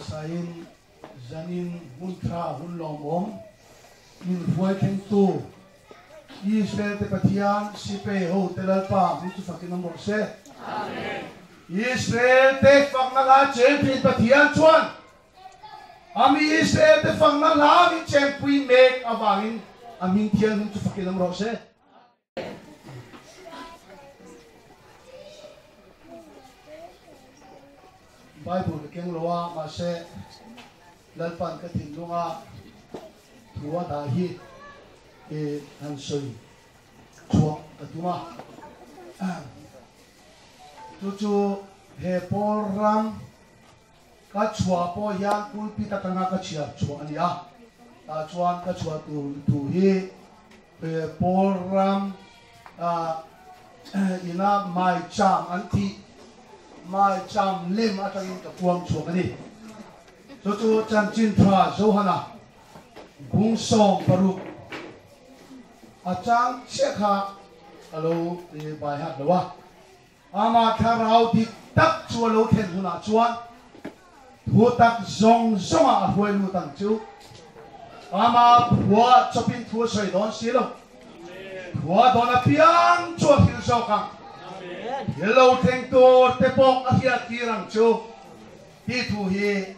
sain zanin muntra hun lomom min foi ken tu Israel te patian sipe ho telalpa mi tu fakin mo se amen Israel te fakna la champion patian chuan ami Israel te fakna la mi champion make awangin amin tian tu fakin mo se Bible keng loa ma se lalpan ka tin lunga thua da hi e an soi chuak atuma chu he por ram ka chua po yang kul pi ta tanga ka chia chuak ani a ta chuan ka chua tu hi he por ram ina mai cham anti mai cham lim atangin ka kuang chuak ani chu chan chin thra zo hana gung song paruk achang chekha alo e bai hat lawa ama tharau dik tak chu lo then huna chuan thu tak zong zonga a hoi lu tang chu ama phua chopin thu soi don silo phua don a piang chu hil so kang hello theng to te pok a hia kirang chu ti thu hi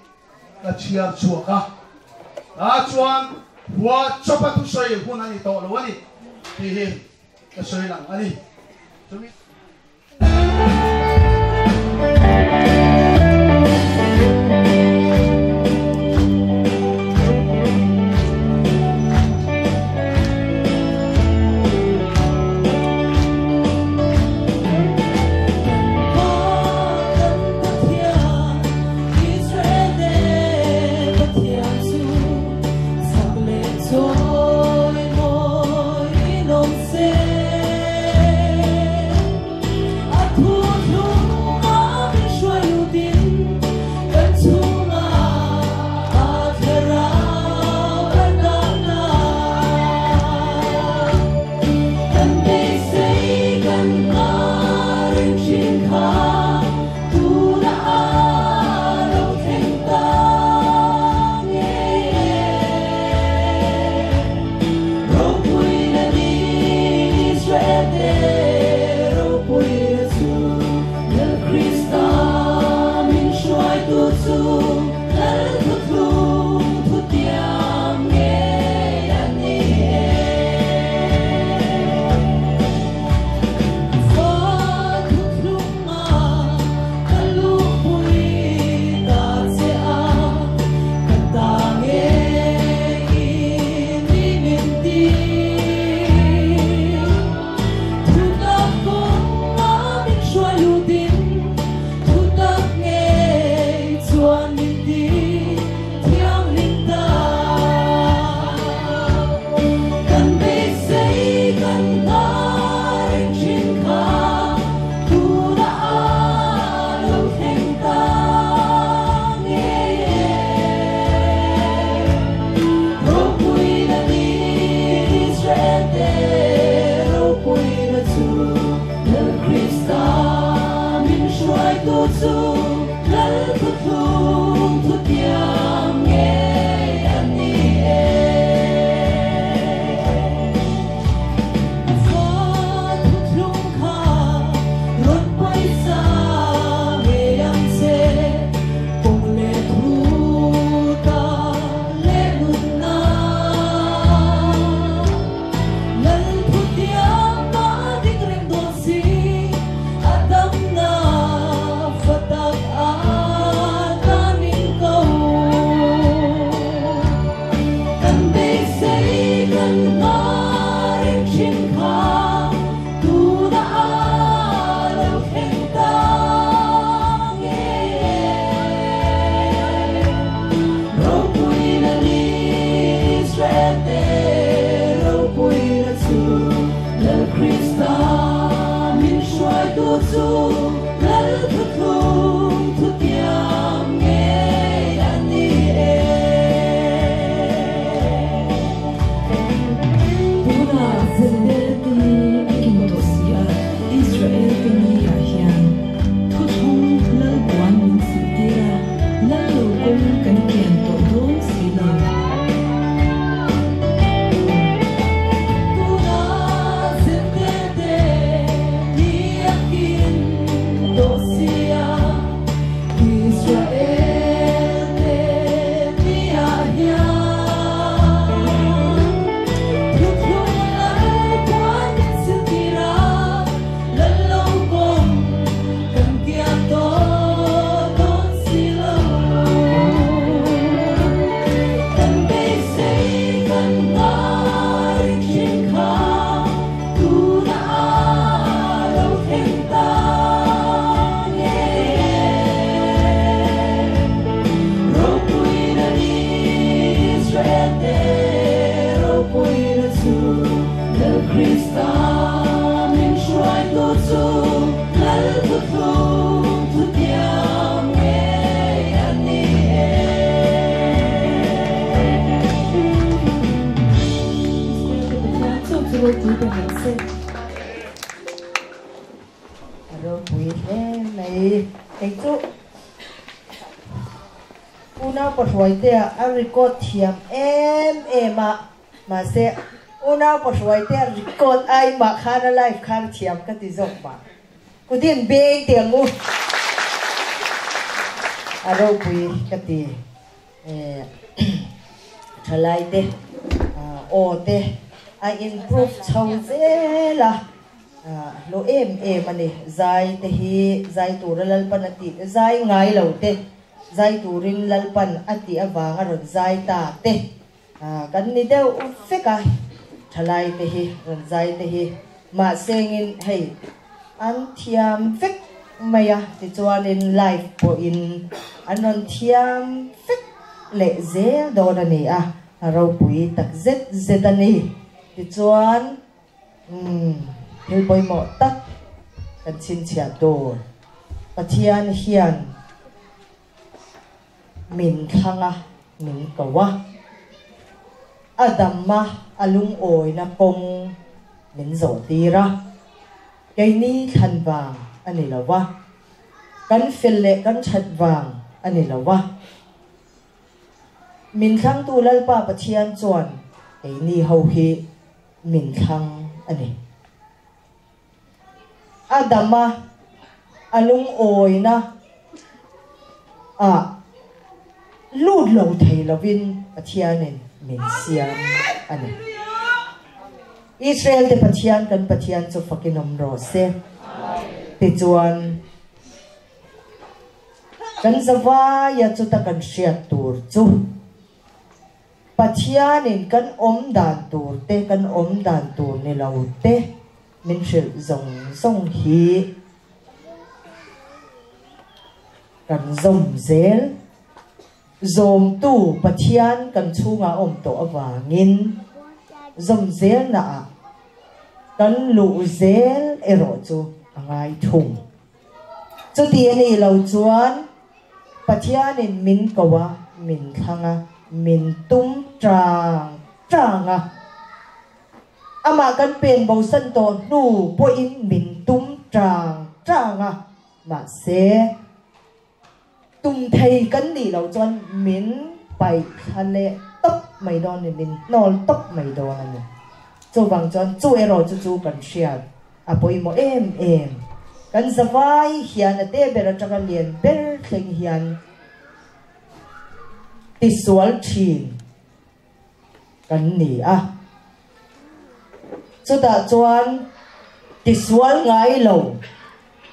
ka chiar chu ka a chuan phua chopa tu soi huna ni to lo ani hi hi ka soi lang ani chumi Fatak una paswai te a record thiam ma se una paswai te record ai ma khana live khan thiam ka ti zok ma ku din beng tiang mu aro pui ka ti thalai te o te I improve chau zela lo ani zai te hi zai tur lalpan ati zai ngai lo te zai turin lalpan ati awanga ron zai ta te kan ni deu feka thalai te hi ron zai te hi ma sengin hei an thiam fek maya ti chuan in live po in anon thiam fek le zel do na ni ro pui tak zet ani ti chuan hil boy mo tak kan chin chia do pathian hian min khanga min kawa adamma alung oi na pong min zo tira cái ni than vàng ani lawa kan felle kan chat vàng ani lawa min khang tu lalpa pathian chuan cái ni ho hi min khang ani adama alung oi na lút lâu thầy lovin pathianin min siam ani Israel te pathian chu fakinom ro se ti chuan kan zawa ya chu ta kan shia tur chu pathianin kan om dan tur te kan om dan tur ni lo te min shil zong hi kan zom zel zom tu pathian kan chunga om to awangin zom zel na kan lu zel ero chu angai thum chu ti ani lo chuan pathianin min kawa min khanga min tum tranga ama kan pen bo san to nu po in min tum tranga ma se tum thei kan ni lo chuan min pai khale top mai don ni min nol top mai don ani chu wang chuan chu ero chu kan share a poi mo em kan zawai hian a te ber atanga lian ber thleng hian ti sual thin kan ni chu ta chuan ti sual ngai lo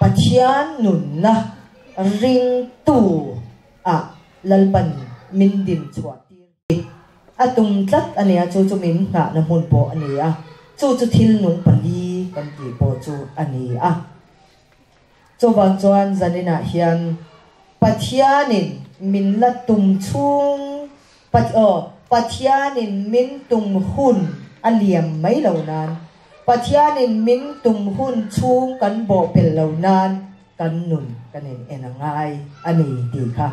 pathian nun na ring tu lalpan min din chuati atum tlat ania chu min nga na mun po ania chu thil nung pali kan ti po chu ania chu bang chuan zanina hian pathianin min la tum chung pathianin min tum hun aliam mai lo nan pathianin min tum hun chung kan bo pel lo nan kan nun kanin enangai ani ti kha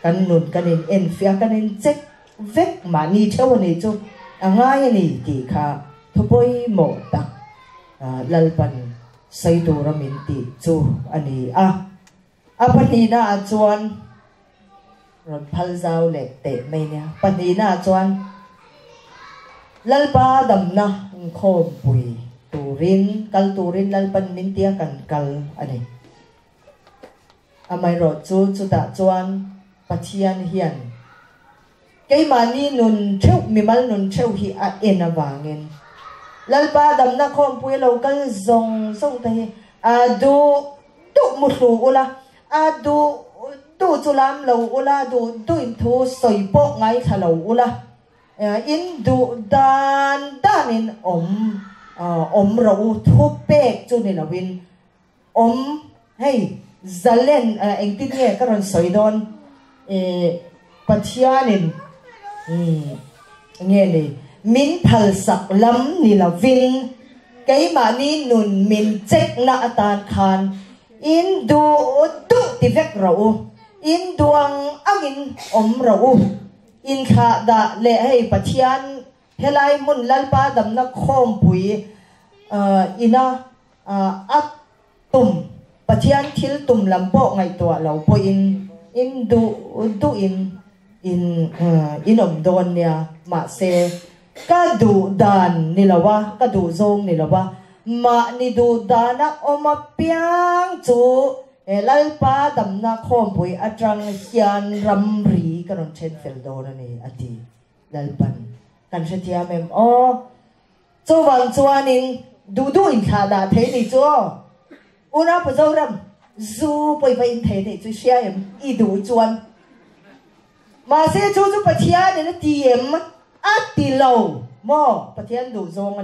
kan nun kanin en fia kanin check vek mani thewani chu angai ani ti kha thupoi mo ta lalpan sai tu ramin ti chu ani apani na chuan ron phal zau le te mai nia pani na chuan lalpa damna khom pui turin lalpan min tia kan kal ani amai ro chu ta chuan pathian hian cái mani nun theu mi mal nun theu hi a en awangin lalpa damna khom pui lo kal zong te du mu hlu ula du chulam lo ula du in thu soi po ngai thalo ula in du danin om ro thu pek chu ni lawin om hey zalen engtin nge karon soidon pathianin nge ni min phal sak lam ni lawin cái mani nun min check na atan khan in du ti vek ro in duang angin om ro in kha da le hey pathian helai mun lalpa damna khom pui ina at tum pathian thil tum lampo ngai to lo po in du in om don nia ma se ka du dan nilawa ka du zong nilawa ma ni du dana oma piang chu lalpa damna khom pui atrang hian ramri karon chen fel don ani ati lalpan kan setia mem o chu wang chuanin du in kha da the ni chu una pa zoram zu poi vai the ni chu sia em I du chuan mà sẽ chú pathian này nó tiệm ati lâu mo pathian đủ zong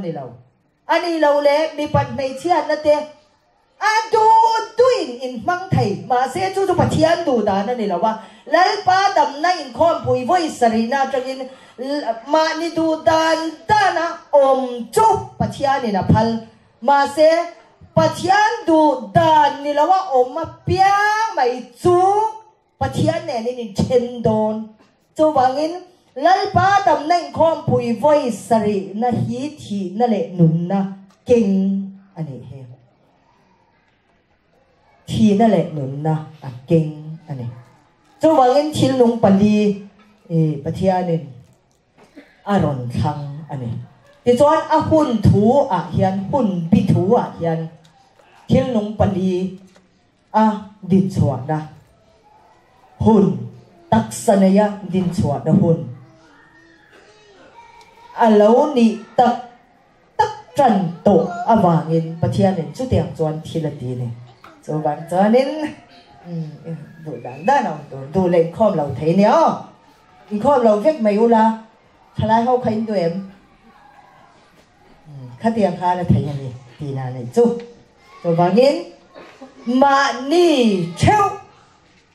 anh lâu lẽ mi pat này chian nó te du tuin in mang thầy mà sẽ chú pathian đủ đàn này là wa lal pa đầm na in khom pui voi sarina trong in mà ni đủ đàn ta na chú pathian này là phal mà sẽ pathian đủ đàn này là wa mà pia mày chú pathian này nên chen don cho vangin lalpa dam nang khom pui voi sari na hi thi na le nun na king ani he thi na le nun na a king ani cho vangin thil nung pali pathianin aron thang ani ti chuan a hun thu a hian hun bi thu a hian thil nung pali a din chwa na hun taksanaya din chwa na hun alo ni tak tran to awangin pathianin chu tiang chuan thilati ne so bang chuanin du dan dan du le khom lo thei ne o in khom lo vek mai ula thalai ho khain tu em khatiang kha la thei ani ti na ne chu so bangin ma ni cheu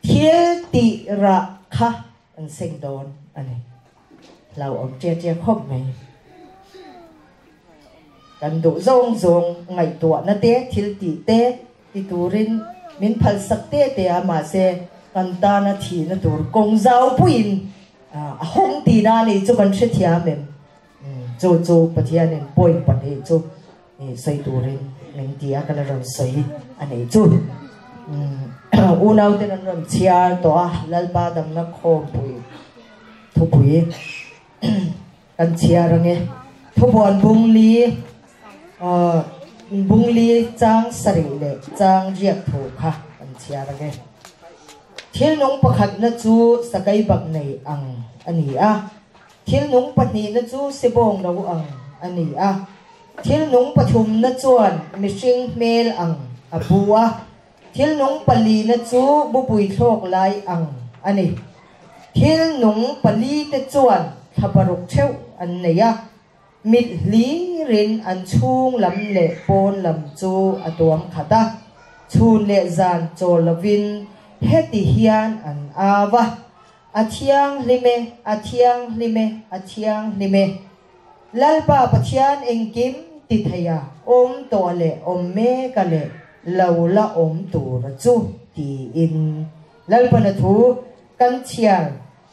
thiel ti ra kha an sing don ani lau om chia khop mai kan du zong ngai tua na te thil ti turin min phal sak te ama se kan ta na thi na tur kong zau puin a hong ti na ni chu kan se thia mem chu pathian en poi pan he chu ni sai turin min tia kan ron sai ani chu unau te nan ron chia to lalpa dam na khom pui thu pui kan chia range thu bon bung li chang sari le chang riak thu kha kan chia range thil nong pakhat na chu sakai bak nei ang ani a thil nong pahni na chu sebong ro ang ani a thil nong pathum na chuan mishing mel ang abua thil nong pali na chu bupui thlok lai ang ani thil nong pali te chuan thaparuk theu an neya mit li rin an chung lam le pon lam chu atuam khata chun le zan cholavin heti hian an awa athiang lime lalpa pathian engkim ti thaya om to le om me ka le laula om tu ra chu ti in lalpa na thu kan chial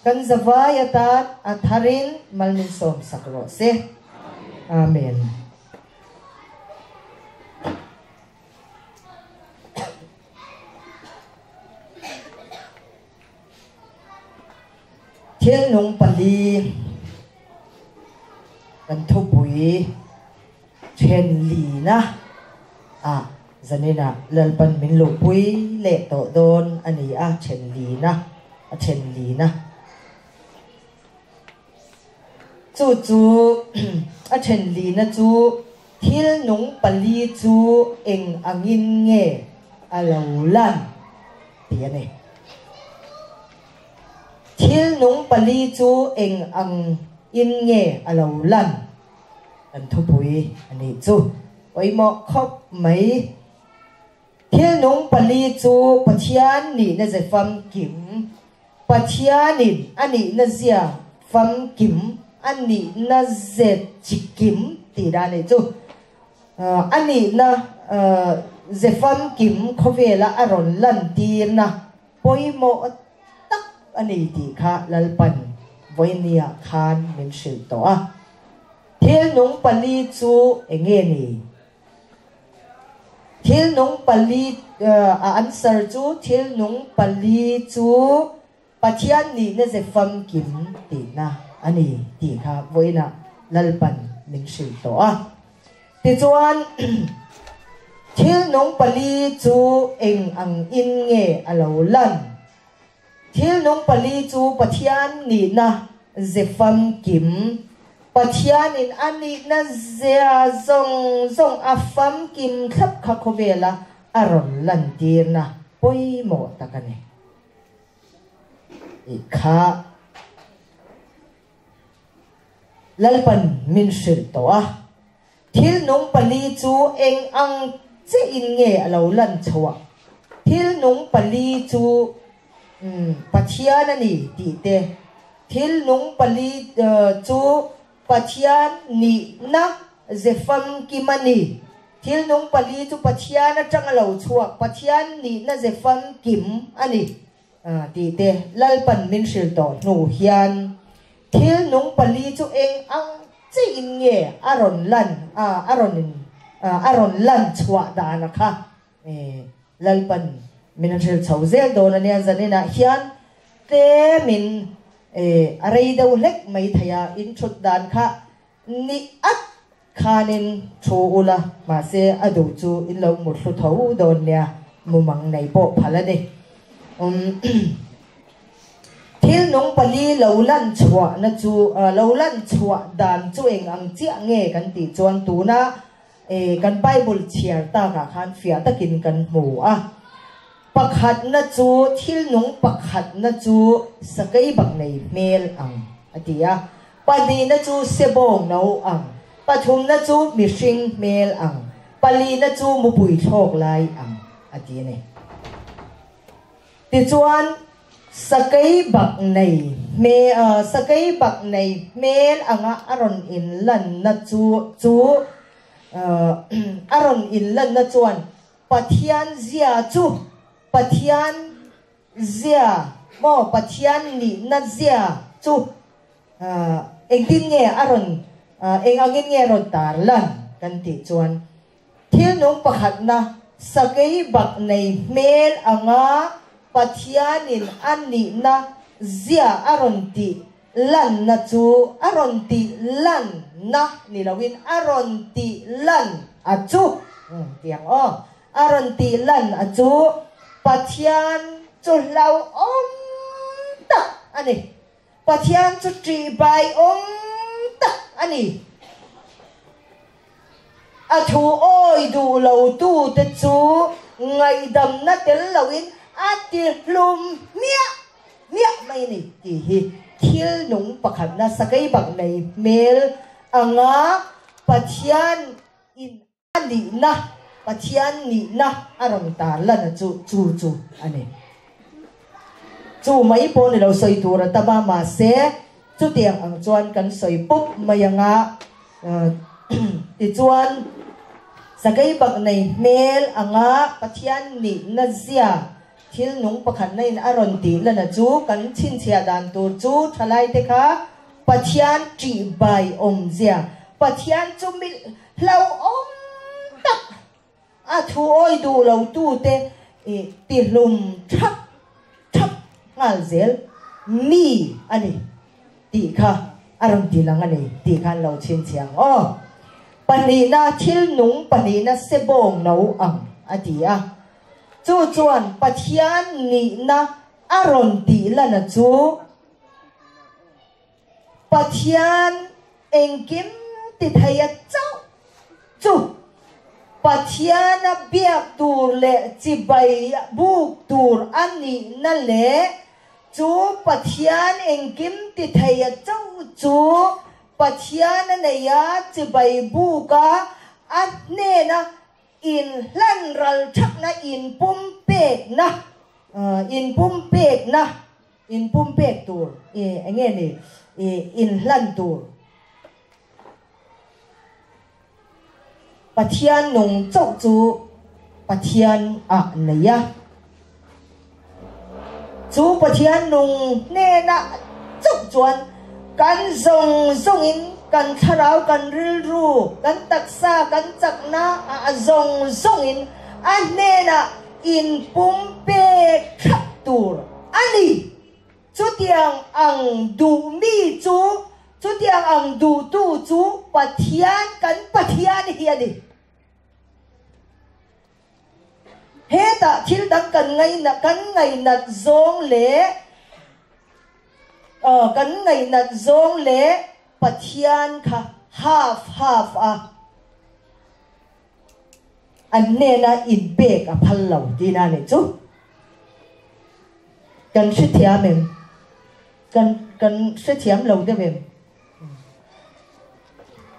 kan zawaya tat atharin malmin som sakro se amen thiên nung pali kan thu pui chen li na zanina lalpan min lu pui le to don ani chen li na chu chen li na chu thil nung pali chu eng angin nge alo lan ti ane thil nung pali chu eng ang in nge alo lan kan thu pui ani chu oi mo khop mai thil nung pali chu pathian ni na ze fam kim pathianin ani na zia fam kim ani na ze chikim ti da ne chu ani na ze fam kim khovela aron lan ti na poi mo tak ani ti kha lalpan voinia khan min shil to a thil nung pali chu enge ni thil nung pali answer chu thil nung pali chu pathian ni na ze fam kim ti na ani ti kha voina lalpan ning sil to a ti chuan thil nong pali chu eng ang in nge alo lan thil nong pali chu pathian ni na ze fam kim pathian in ani na zia zong a fam kim khap kha khovela aron lan tir na poi mo takane ikha lalpan min sil to a thil nong pali chu eng ang che in nge alo lan chwa thil nong pali chu pathian ani ti te thil nong pali chu pathian ni na ze fam kimani thil nong pali chu pathian atang alo chwa pathian ni na ze fam kim ani ti te lalpan min sil to nu hian thil nong pali chu eng ang che in nge aron lan chwa da na kha lalpan min sil chau zel do na nia zanina hian te min arei do lek mai thaya in chut dan kha ni at khanin thu ula ma se adu chu in lo mu thu thau don nia mumang nei po phala de thil nong pali lo lan chwa na chu lo lan chwa dan chu eng ang chia nge kan ti chuan tu na kan bible chiar ta ka khan fia takin kan mu a pakhat na chu thil nong pakhat na chu sakai bak nei mel ang atia pali na chu sebong no ang pathum na chu mishing mel ang pali na chu mupui thok lai ang ati ne ti chuan sakai bak nei mel anga aron in lan na chu aron in lan na chuan pathian zia chu pathian zia mo pathian ni na zia chu engtin nge aron eng angin nge ron tar lan kan ti chuan thil nong pakhat na sakai bak nei mel anga pathianin ani na zia aron ti lan na chu aron ti lan na nilawin aron ti lan achu tiang aron ti lan achu pathian chu lau ta ani pathian chu tri bai ta ani athu oi du lo tu te chu ngai dam na tel lawin ati lum mia mai ni ti hi thil nong pakhat na sakai bak nei mel anga pathian in ani na pathian ni na arong ta lan chu ani chu mai po ni lo soi tur ta ba ma se chu tiang ang chuan kan soi pup mayanga ti chuan sakai bak nei mel anga pathian ni na zia thil nong pakhat na in aron ti lana chu kan chin chia dan tur chu thalai te kha pathian tri bai om zia pathian chu mi hlau om tak a thu oi du lo tu te ti lum thap ngal zel mi ani ti kha aron ti lang ani ti khan lo chin chiang pani na thil nong pani na sebong no ang atia chu chuan pathian ni na aron ti lana chu pathian engkim ti thaya chau chu pathian a biak tur le chi bai buk tur ani na le chu pathian engkim ti thaya chau chu pathian na ya chi bai buka anne na in lan ral thak na in pum pek na in pum pek tur nge ni in lan tur pathian nong chau chu pathian a neya chu pathian nong ne na chau chuan kan zong in kan tharau kan rilru kan taksa kan chakna zong in anena in pumpe khaptur ani chú tiếng ang du mi chú tiếng ang du tu chú pathian kan pathian hiya đi hết ta thil đăng kan ngay nat zong lệ kan ngay nat zong lệ pathian kha half à anh nè na in bek a phal lo ti na ne chú kan sẽ thiam em kan sẽ thiam lo de em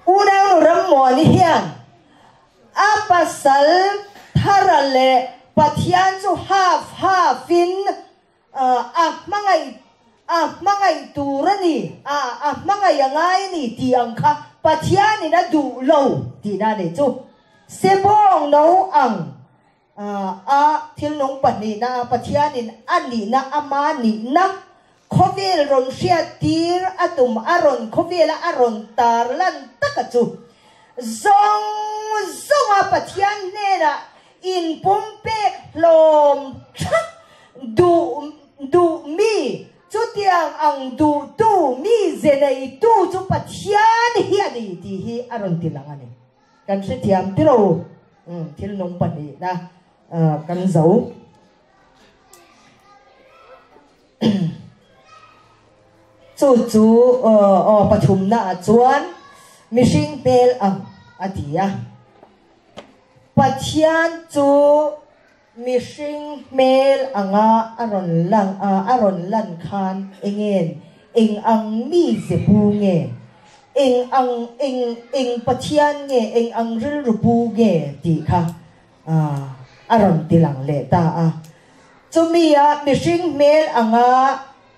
unang ram mo ni hian apasal tharale pathian chu half in mangai turani mangai angai ni tiang kha pathian ni na du lo ti na ne chu sebong no ang thil nong pani na pathianin ani na amani na khovel ron sia tir atum aron khovela aron tarlan takachu zong a pathian ne na in pompe lom thak du mi chu tiang ang du tu mi zenei tu chu pathian hi ani ti hi aron tilangani kan se thiam tiro thil nong pani na kan dấu chú pathum na chuan mishing pel ang atia pathian chu mishing mel anga aron lan khan engen eng ang mi zepu nge eng pathian nge eng ang ril rupu nge ti kha aron tilang le ta chumia mishing mel anga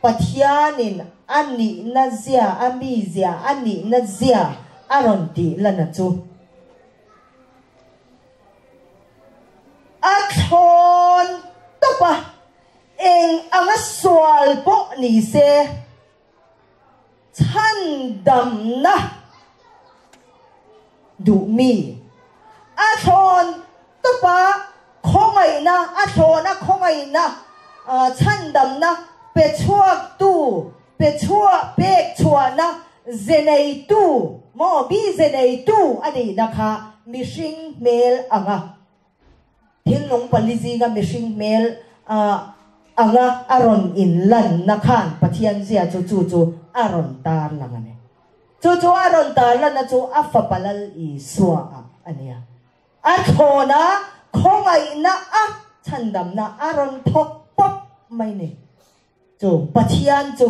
pathianin ani na zia ami zia ani na zia aron ti lana chu athon topa eng anga swal po ni se chan dam na du mi athon topa khongai na athona khongai na chandam na pechuak tu pechua pek chua na zenei tu mo bi zenei tu ani na kha mishing mel anga thil nong palizi ga mishing mel anga aron in lan na khan pathian zia chu aron tar langane chu aron tar lan na chu afa palal I suwa ania athona khongai na chandam na aron thok pop mai ne chu pathian chu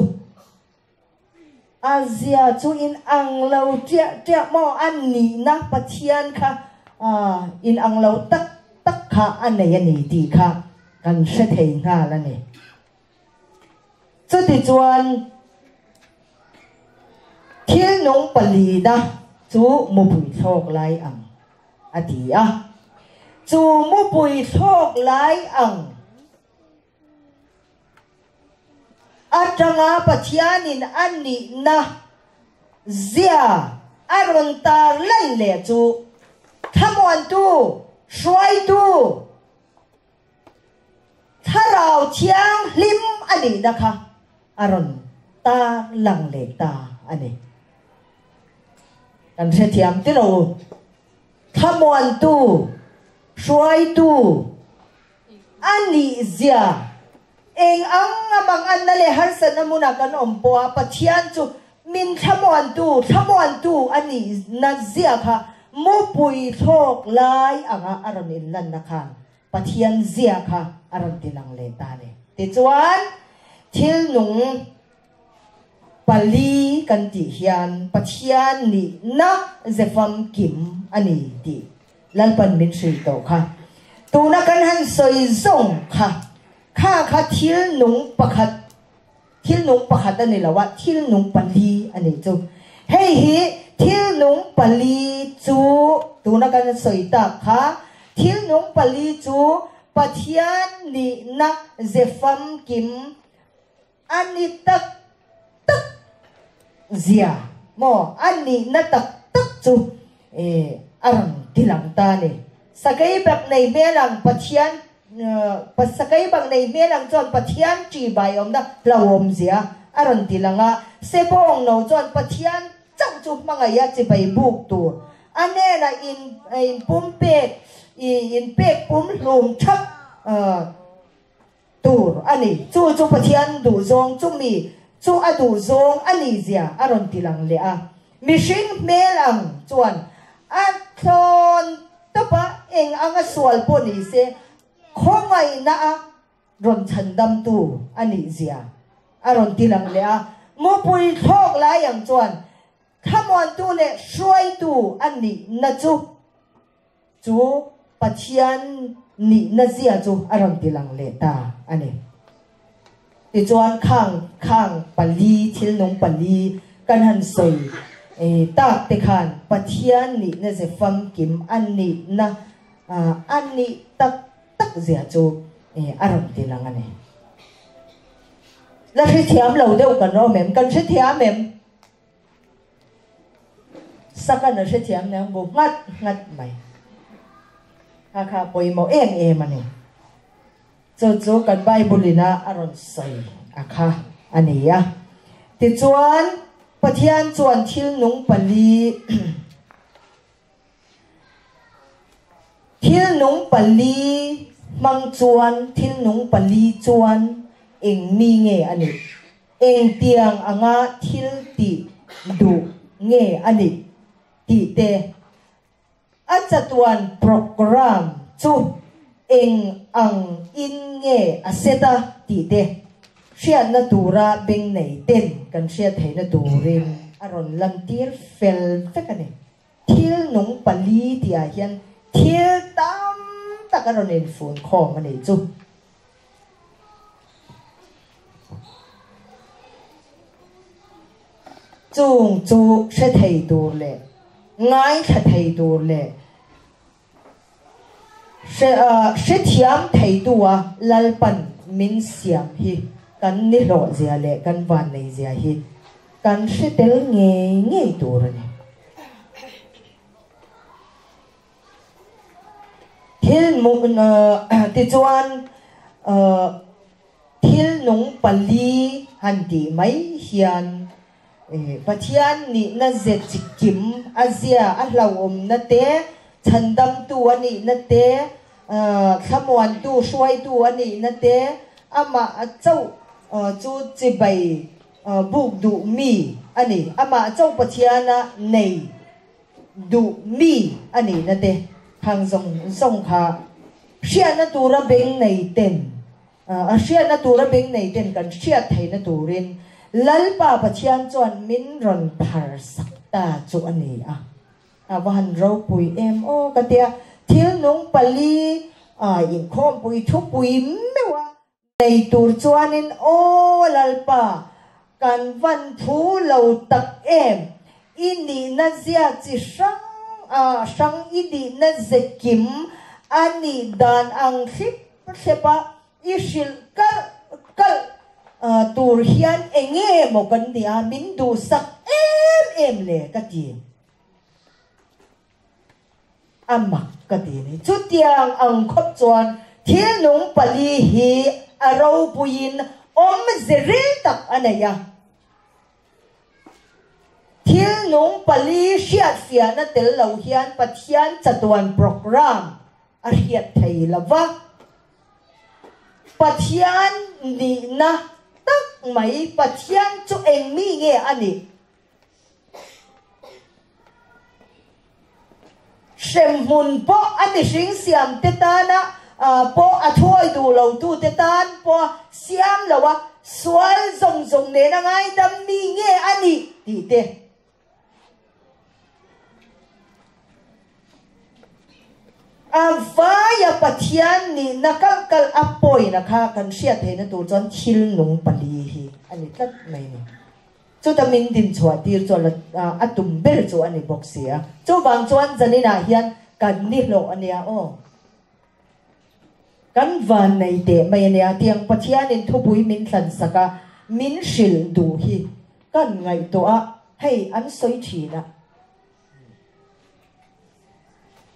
Asia chu in ang lo tia mo ani na pathian kha in ang lo tak kha anei ani ti kha kan se thei nga la ni chu ti chuan thil nong pali da chu mu pui thok lai ang atia chu mu pui thok lai ang atanga pathianin ani na zia aron tar lan le chu thamon tu shwai tu tharau chiang lim ani na kha aron ta lang le ta ani kan se thiam ti lo thamon tu shwai tu ani zia eng ang amang anale harsan namuna kan ompo pathian chu min thamon tu ani nazia kha mu pui thok lai anga aron in lan na khan pathian zia kha aron tilang le ta ne ti chuan thil nung pali kan ti hian pathian ni na zefam kim ani ti lalpan min sri to kha tu na kan han soi zong kha thil nung pakhat ani lawa thil nung pali ani chu hei hi thil nung pali chu tuna kan soita kha thil nung pali chu pathian ni na zefam kim ani tak zia mo ani na tak chu aram tilang ta ni sakai bak nei belang pathian pasakai bang nei melang chon pathian chi bai om da lawom zia aron tilanga sepong no chon pathian chang chu mangaya chi bai buk tu ane na in pumpek in pek pum lum thap tur ani chu pathian du zong chu mi chu adu zong ani zia aron tilang le a mishing melang chuan a thon tapa eng anga sual po ni se khongai na a ron chandam tu ani zia aron tilang le a mo pui thok la yang chuan khamon tu le shroi tu ani na chu pathian ni na zia chu aron tilang le ta ani ti chuan khang pali thil nong pali kan han soi tak te khan pathian ni na ze fam kim ani na ani tak zia chu aron tilang ani la ri thiam lo deuh kan ro mem kan ri thiam mem sakan ri thiam nang bu ngat mai kha poi mo em ani chu kan bible na aron sai akha ani ya ti chuan pathian chuan thil nung pali thil nung pali mang chuan thil nung pali chuan eng mi nge ani eng tiang anga thil ti du nge ani ti te achatuan program chu eng ang in nge aseta ti te siat na tura beng nei ten kan siat thei na turin aron lantir fel fekani thil nung pali ti a hian thil tam takaron in phone khom ani chu chung chu se thei tur le ngai tha thei tur le se thiam thei tua lalpan min siam hi kan ni ro zia le kan van nei zia hi kan se tel nge tur ni thil mung ti chuan thil nung pali han ti mai hian pathian ni na zet chikim azia a hlawom na te chandam tu ani na te khamwan tu shwai tu ani na te ama chau chu chibai buk du mi ani ama chau pathiana nei du mi ani na te hang zong kha sia na tura beng nei ten sia na tura beng nei ten kan sia thei na turin lalpa pathian chuan min ron phar sakta chu ani a van ro pui em o katia thil nung pali in khom pui thu pui mewa nei tur chuanin o lalpa kan van thu lo tak em ini na zia chi sang ini na zekim ani dan ang khip sepa isil kal tur hian enge mo kan dia min du sak em le kati amak kati ni chutiang ang khop chuan thil nung pali hi aro puin om zeril tak anaya thil nung pali siat fia na tel lo hian pathian chatuan program a hiat thei lava pathian ni na tak mai pathian chu eng mi nge ani sem hun po ani sing siam te ta na po athoi du lo tu te tan po siam lawa swal zong ne na ngai dam mi nge ani ti te avaya pathian ni nakal apoi na kha kan sia the na tu chon thil nung pali hi ani tat mai ni chu ta min din chwa tir chon atum ber chu ani boxia chu bang chuan janina hian kan ni lo ania o kan van nei te mai ania tiang pathian in thubui min than saka min shil du hi kan ngai to a hei an soi thina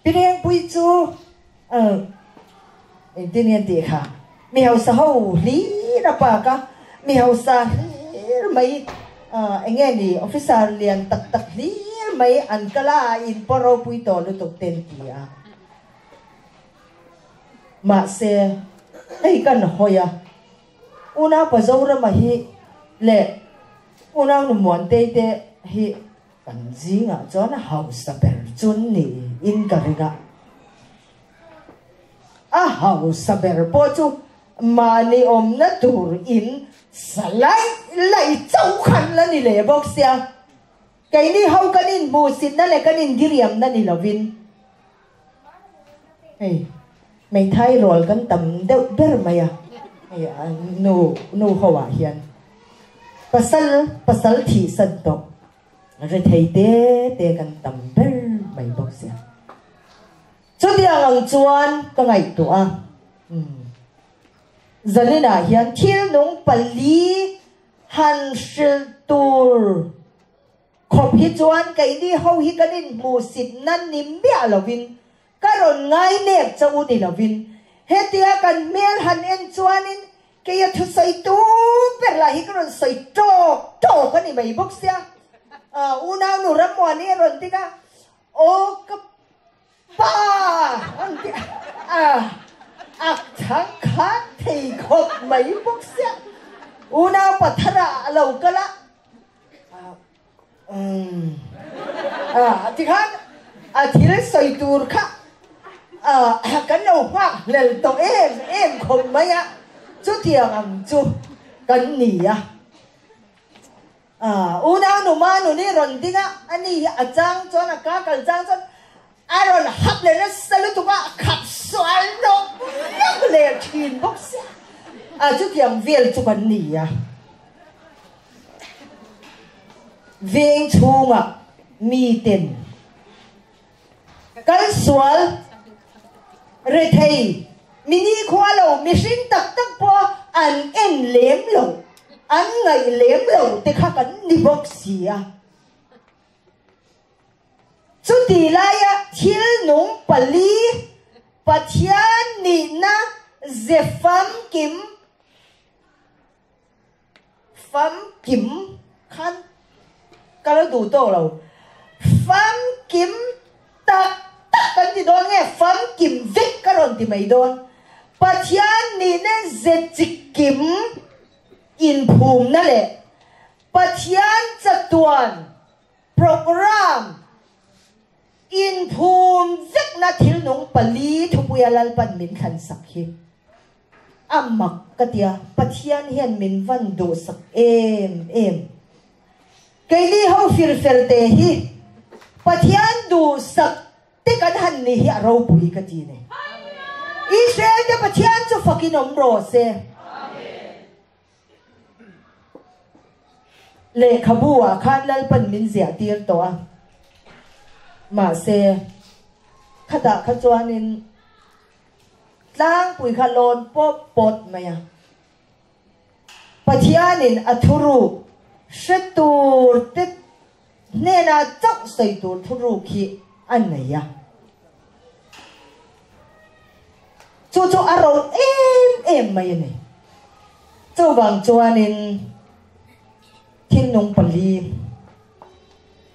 pireng pui chu intinian ti kha mi hau sa ho li na pa ka mi hau sa mai enge ni officer lian tak li mai an kala in poro pui to lu tok ten ti a ma se ei kan hoya una pa zora ma hi le una nu mon te hi kan zinga chona house ta per chun ni in ka riga a house ta per po chu mani om na tur in salai lai chau khan la ni le box ya cái ni hau kanin bu sin na le kanin giriam na ni lovin hey mày thay rồi kan tam deuh ber maya no hawa hian pasal thi san to re thei te kan tam ber mai box ya chu dia ang chuan ka ngai to a zanina hian thil nung pali han shil tur khop hi chuan kai ni ho hi kanin mu sit nan nim bia lovin karon ngai nek chau ni lovin hetia kan mel han en chuanin ke ya thu sai tu per la hi karon sai to kan ni mai box ya una nu ramwa ni ron tika o ka pa an ti ak thang khat thei khop mai box ya una pathara lo kala thì khác thì lấy sợi tur khác cái đầu hoa lên tàu em không mấy á chú tiền ăn chú cái nỉ una nu ma nu ni ron dinga ani ajang cho na ka kal jang cho aron hap le na salu tu ka khap soal no le kin box chú tiền viel chú cái nỉ viên chung mi tên cái sual re thầy mini khoa lầu mi sinh tắc po an en lém lầu an ngày lém lầu thì khác cái ni bốc xì chú tỷ lại thiên nung pali pathian ni na zefam kim khan kalau đủ to rồi phám kiếm tak kan ti don nghe phám kiếm vít cái rồi thì mày don pathian ni nên zet kim in phum na le pathian chatuan program in phum vít na thil nung pali thupuya lal pan min khan sak hi amak katia pathian hian min van do sak em cái đi hậu phir te hi pathian du sak te kan han ni hi ro pui ka ti ne Israel te pathian chu fakin om ro se le khabua khan lal pan min zia tir to a ma se khata khachuanin tlang pui khalon pot maya pathianin athuru Setur te nena chak sai tur thuru khi an này ya chu aro em mai này chu bang chuanin thin nung pali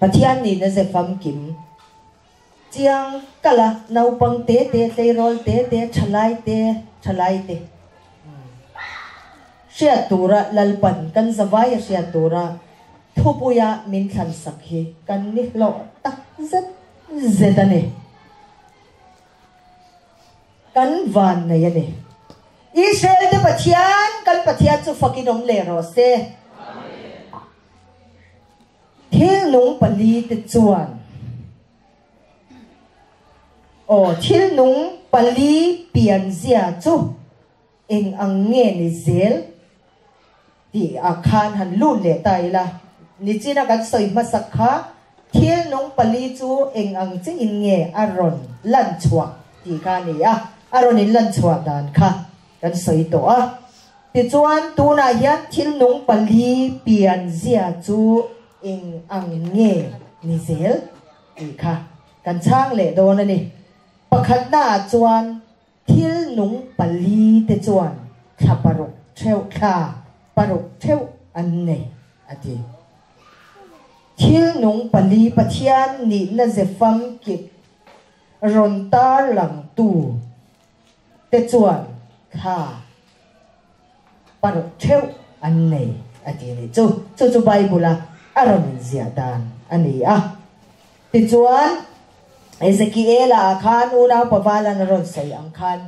pathian ni na ze fam kim chiang kala nau pang te rol te chalai te sia tura lalpan kan zawai sia tura thupuya min khan sakhi kan ni lo tak zedane kan van ne yane Israel de pathian chu fakinom le ro se thil nung pali te chuan thil nung pali pian zia chu eng ang nge ni zel ti akhan han lu le tai la ni china kan soi masak kha thil nong pali chu eng ang chi in nge aron lan chua ti ka ni aron in lan chua dan kha kan soi to ti chuan tu na hian thil nong pali pian zia chu eng ang nge ni zel ti kha kan chang le do na ni pakhat na chuan ทิลนุงปลีเตจวนข้าปรุกเทวข้าปรุกเทวอันเนอดีทิลนุงปลีปะเทียนนี่น่าจะฟังกิบรอนตาหลังตูเตจวนข้าปรุกเทวอันเนอดีนี่จู่ไบเบิลอารมณ์เสียดานอันนี้เตจวนเอเซคีเอลอาคารอุณาปวาลานรอนสอยอังคาร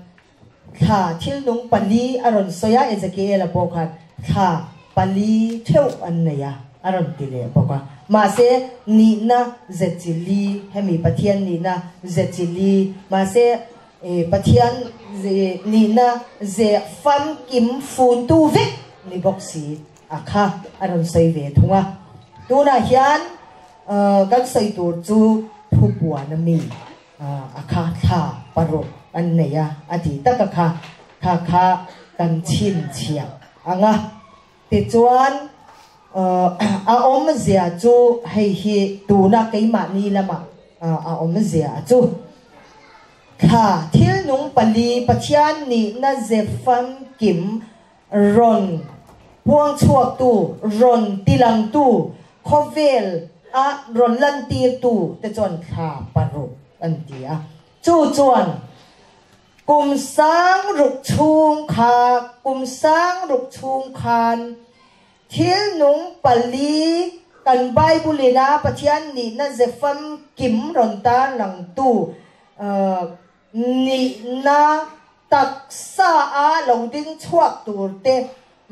ข้าทิลนุงปลีอารอนสอยเอเซคีเอลาบอกกันข้าปลีเทวอันเนียอารอนติเลบอกว่ามาเซนีน่าเจจิลีเฮมีปะเทียนนีน่าเจจิลีมาเซปะเทียนนีน่าเจฟัมกิมฟูนตูวิกนี่บอกสิอาคาอารอนสอยเวทุงตัวน่าเฮียนกันสอยตัวจูทุบวัวนมีอาคาข้าปรุอันเนียอดีตกะข้ากันชินเชียติจวนอมเสียจูให้ฮีตูนักไก่มานี่ละมาอมเสียจูข้าทิลนุงปลีปัจจันนี่น่าเจฟังกิมรอนพวงชวกตูรอนติลังตูคอเวลรอนลันตีตูแต่จวนข้าปรุอันเดียจู่จวนกุมสังรุกชุงขากุมสังรุกชุงคานทิลนุงปลีกันใบบุลีนาปะเทียนนี่น่าจะฟังกิมรอนตาหลังตูนี่นาตักษาเหลาดิ้งชวกตูเต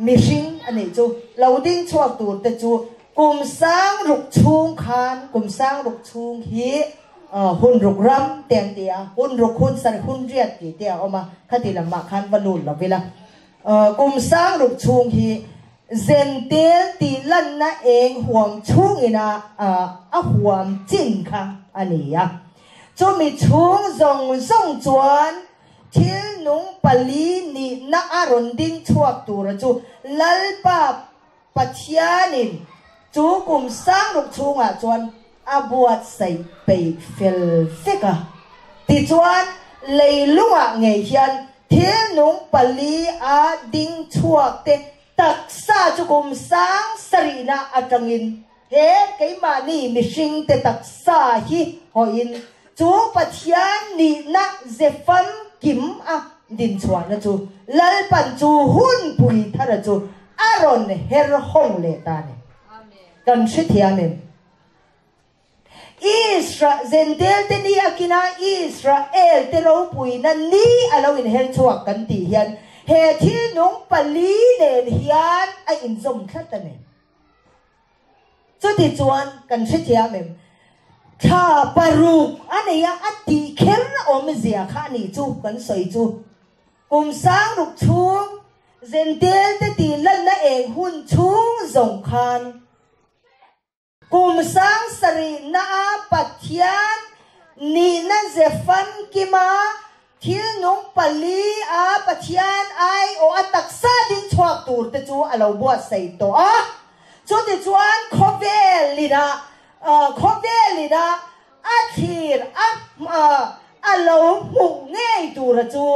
มิชิงอันนี้จูเหลาดิ้งชวกตูเตจูกุมสังรุกชุงคานกุมสังรุกชุงฮีหุ่นรุกรำเตียงเดียหุ่นรุกหุ่นสันหุ่นเรียดกี่เดียออกมาคติละมาคันวลุนละเวลากุมสังรุกชุงฮีเซนเตียตีลันนะเองห่วงชุงอินะห่วงจินค่ะอันนี้จะมีชุงส่งจวนทิลนุงปลีนี่นักอารมณ์ดิ้งชวกตัวจูลัลปาปัจญานินจูกุมสังรุกชุงจวนบวชใส่ไปเฟลฟิกติจวนเลยลุงเงียนเทียนนุงปลีดิ้งชัวเตตักษาจุกุมสังสรีนาจังอินเฮ้ไกมานี่มิชิงเตตักษาฮิหอินจูปัจญานีนักเจฟันกิมดินชัวนะจูลัลปันจูหุ่นปุยทาระจูอารอนเฮรฮงเลตานี่กันชิดเทียมิมอิสราเอลเดลเตนีอากินาอิสราเอลเตโรปุยนันนี่เราอินเฮลชวกกันตีเฮียนเฮที่นุงปลีเนเฮียนไออินซมทัดตันเองจุดที่จวนกันชิดเทียมิมข้าปรุกอันนี้อันที่เข็มอมเสียข้านี่จูกันสวยจูกุมสังรุกชุงเซนเดลเตตีลันนั่นเองหุ่นชุงสงคานกุมสังสรีนาปัจญานีนั่นเจฟันกิมาทิลนุงปลีปัจญาไอโอตักษาดิ้งชวกตูร์เตจูอาเราบวชใส่ตัวจุดที่จวนคอเวลินาอาทีร์เราหุงเงยตูร์จู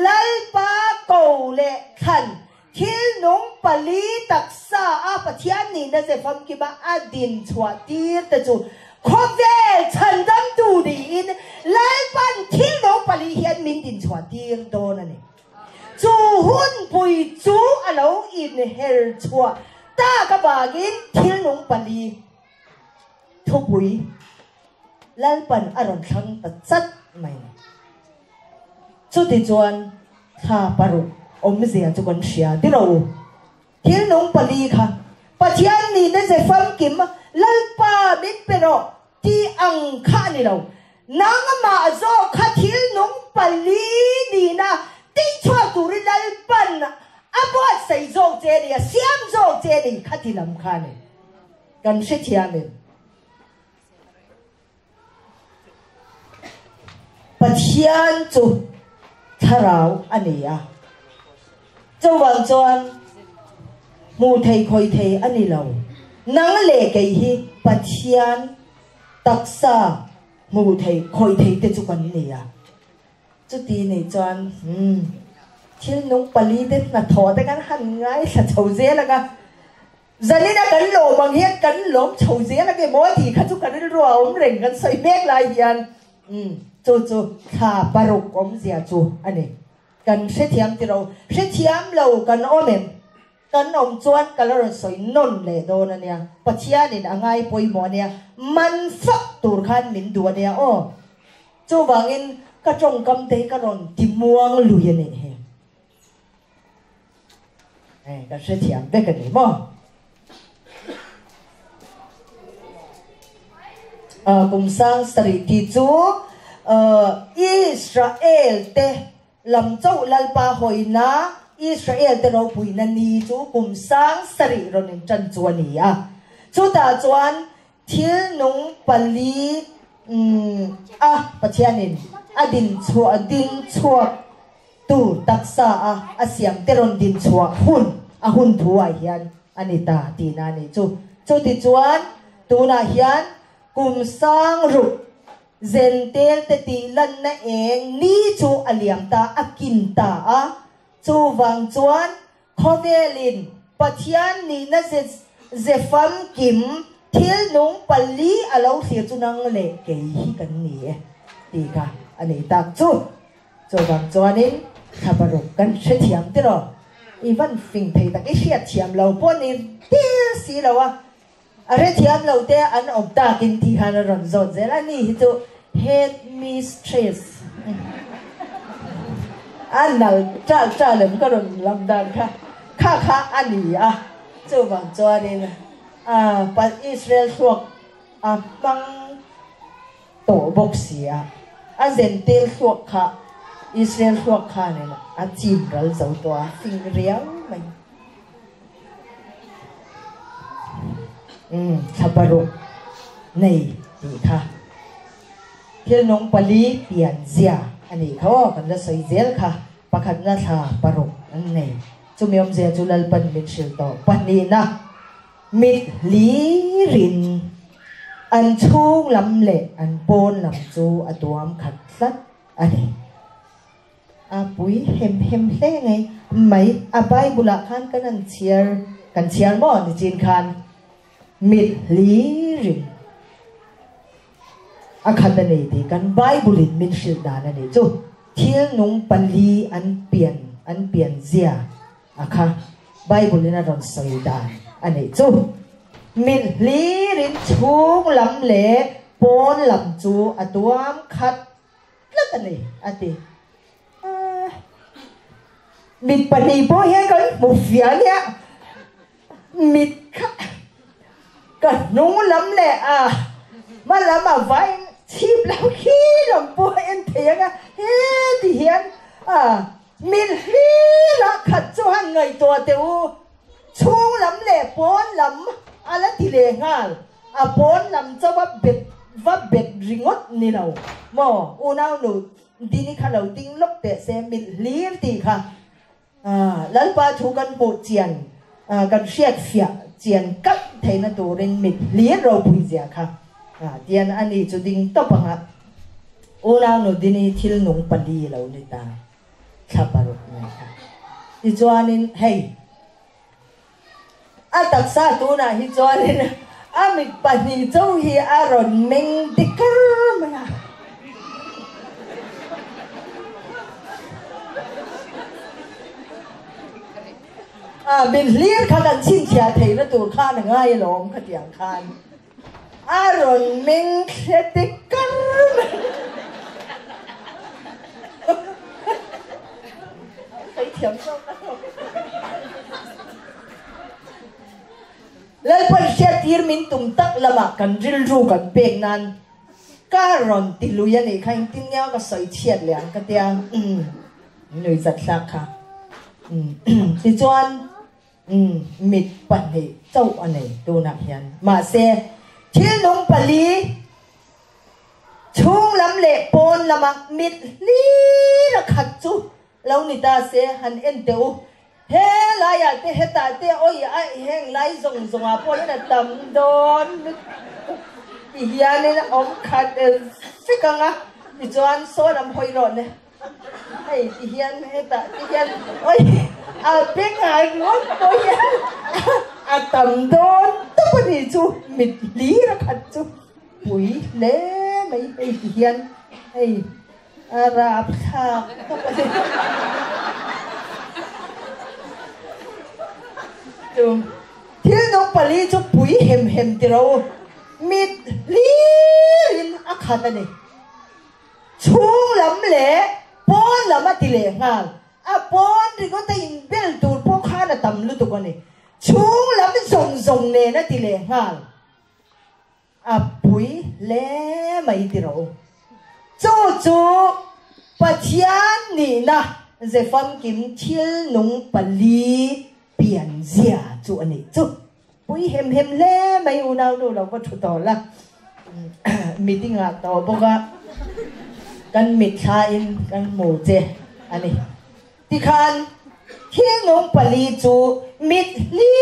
ลัลปาโกเลขันทิลนุงปลีตักษาปัจจันนี่นั่นจะฟังกี่บ้าดินชวตีร์แต่จูคอเวฉันดำดูดีอินไล่ปันทิลนุงปลีเฮียนมินดินชวตีร์โดนั่นเองจูหุ่นปุยจูเราอินเฮลชัวตากระบากินทิลนุงปลีทุบุยไล่ปันอารมณ์ทั้งตัดจัดไม่จุดที่จวนข้าปรุอมเสียจุกันเสียที่เราที่น้องปลีค่ะปัจจัยนี้ได้จะฟังกิมลัลปาบิดเปโรที่อังคานี่เรานางมาโซข้าที่น้องปลีนี่นะที่ชอบตุริลัลปันบวชใส่โจเจดีเสียมโจเจดีข้าที่ลำคานี่กันเสียมินปัจจัยจุทาราวอันนี้เจ้าวังจวนมูเทยคอยเทอันนี้เรานังเล่เกยฮีปัจจัยตักษามูเทยคอยเทเตจุกันนี่ จุดที่นี่จวนที่นุ่งปลีเด็ดมาถอดแต่กันหันไงสัตว์เฉาเสียแล้วกันจะนี่นะกันโหลบางเฮ็ดกันหลงเฉาเสียแล้วกันบ่ที่ข้าจุกันได้รัวอมเร่งกันใส่เมฆลายยันจูข้าปรุกอมเสียจูอันนี้กันเสียเทียมที่เราเสียเทียมเรากันอมเอ็มกันอมจวนกันเราใส่นนเลยโดนเนี่ยปัจจัยนี่ง่ายป่วยหมอเนี่ยมันฟักตูร์ขันมินดัวเนี่ยโอ้จูบางอินกระจงกำเตะกระรอนที่ม่วงลุยนี่กันเสียเทียมได้กันนี่มั้งกุมสังสริติจูอิสราเอลเตลำเจ้าลัลปาหอยนะอิสราเอลเตเราปุยนันนีจูกุมสังสริรนิจันจวนีจูตาจวนทิลนุงปลีปัจจัยนินดินชัวตูตักษาเสียมเตรนดินชัวหุ่นผัวเฮียนอันนี้ตาตีนานี่จูติจวนตูนาเฮียนกุมสังรุเซนเตลเตติลันนั่นเองนี่จูอเลียมตาอากินตาจูวังจวนคอเวลินปัจจัยนี้น่าจะฟังกิมทิลนุงปลีเราเสียจุนังเล็กเกี่ยกันนี่ดีค่ะอันนี้ตาจูวังจวนนี้ขับรถกันเฉียมที่เราอีวันฟิงเพย์ตะกี้เฉียมเราพวกนี้ที่สีเราอะไรเทียมเราเตะอันอบตากินที่ฮานรอนโซนเซล่านี่ฮิตุเฮดมิสเทรสอันนั้นจ้าเลยมันก็รอนลำดังค่ะอันนี้จูบังจวนี่นะปัจอิสราเอลสวกบังโตบกเสียเซนเตลสวกค่ะอิสราเอลสวกค่ะเนี่ยนะจีบเราเจ้าตัวฟิงเรียวมันขับรถในดีค่ะเที่ยวน้องปลีเปลี่ยนเสียอันนี้เขากันจะใส่เซลค่ะประคันน่าทาปรกอันนี้จุ่มยมเสียจุลลปันมิดชิลโตปันนี้นะมิดลีรินอันชูลำเละอันโปนลำจูอตัวมขัดสัดอันนี้ปุ๋ยเห็มเล่ไงไม่ใบบุระขันกันเชียร์บ่ในจีนขันมิดลีรินขันนั่นเองที่กันไบเบิลมิดชิลดานั่นเองจูเที่ยวนุ่งปลีอันเปลี่ยนเสียค่ะไบเบิลนั่นรอนสอยดานอันนี้จูมิดลีรินชูงลำเละปนลำจูอตัวมขัดแล้วกันนี่อันนี้มิดปนีโป้เฮกันบุฟเฟ่เนี่ยมิดค่ะกันนุ่งลำเละมาลำมาไว้ชีพแล้วขี้ลำปัวเอ็นเทียงเฮ้ที่เห็นมิดลีละขัดจวนไงตัวเตียวชูงลำเละปนลำอะไรที่เลงาปนลำจะว่าเบ็ดริงดนี่เราหมออุณาหนูดีนี่ค่ะเราติ้งลบเตะเซมิดลีตีค่ะแล้วพอถูกกันหมดเจียนกันเสียดเสียเจียนกัดเทนตัวเรนมิดลีเราพูดเสียค่ะเจียนอันนี้จุดดิ้งตบปังอุณาหนูดีนี่ทิลนุ่งปลีเราในตาขับรถนะคะที่จวนนี่เฮ้ยตักษาตัวน่ะที่จวนนี่นะมิดปลีเจ้าฮีอารอนเมงดิกร์มันเป็นเลี้ยงขันชิ้นเชียเทนตัวข้าหนึ่งง่ายหลงขัดอย่างข้านอารอนเมงดิกร์ไปเถียงชอบแล้วพอเชียทีร์มินตุ่มตักละมากันริลรูกันเปกนั้นการอนติลุยันอีกครั้งทิ้งเงี้ยก็ใส่เชียดเหลียงกันเดียงหนุ่ยจัดสักค่ะที่จวนมิดปันเหเจ้าอันไหนดูนักยันมาเสียที่นุ่งปลีช่วงลำเละปนละมักมิดลีละขัดจูแล้วนิตาเสียหันเอ็นเดียวเฮ้ลายเตะเฮตาเตะโอ้ยไอเฮงไล่ส่งอาพอยันดำโดนอียานี่นะอมขัดฟิกังที่จวนโซนำหอยรอนเลย hey hiền hey ta hiền ôi biết ngài ngón tôi hiền tầm đôn tôi có gì chú mịt lý ra khát chú bụi lẽ mấy hey hiền hey Arab thà tôi có gì chú thiếu nông bali chú bụi hem đi đâu mịt lý rin khát này chung lắm lẽ pon lama tile ngal pon ri ko tai bel tur po khana tam lu to kone chung lam zong ne na tile ngal pui le mai tiro chu pathian ni na ze fam kim thil nung pali pian zia chu ani chu pui hem le mai unau no lo ko thu to la meeting a to bogaกันมิดคาอินกันหมูเจอันนี้ที่คันที่งงปลีจูมิดลี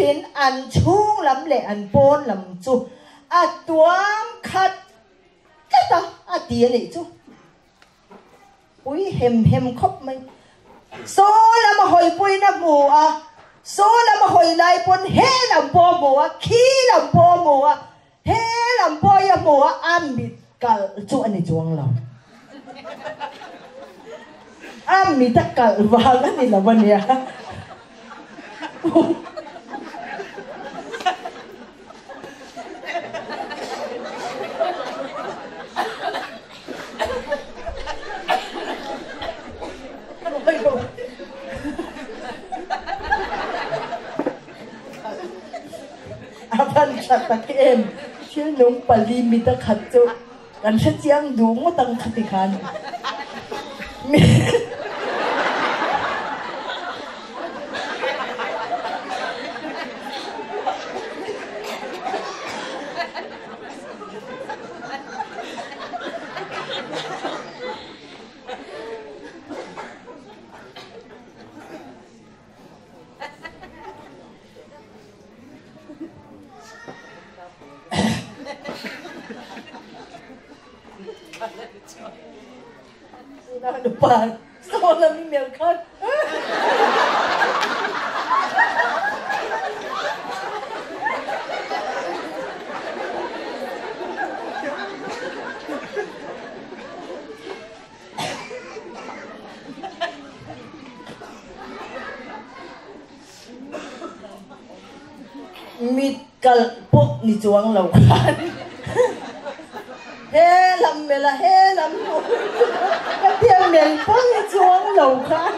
รินอันชุ่งลำเละอันโปนลำจูอัดตัวขัดก็ต่ออัดเดียนี่จูปุ้ยเห็มครบไหมโซละมาหอยปุ้ยน้ำหมูโซละมาหอยลายปนเฮลำโปหมูขี้ลำโปหมูเฮลำโปยหมูอันมิดกัลจูอันนี้จวงเรามีตะกัลวางกันนี่ละวันเนี้ยพันชัดตะเอ็มเชื่อน้องปลีมีตะขัดจุกันเชี่ยงดูงตังคติคันdepan seolah memailkan mit kalpok ni chuang laukan làm mẹ là làm cái tiền miền phong xuống lầu khan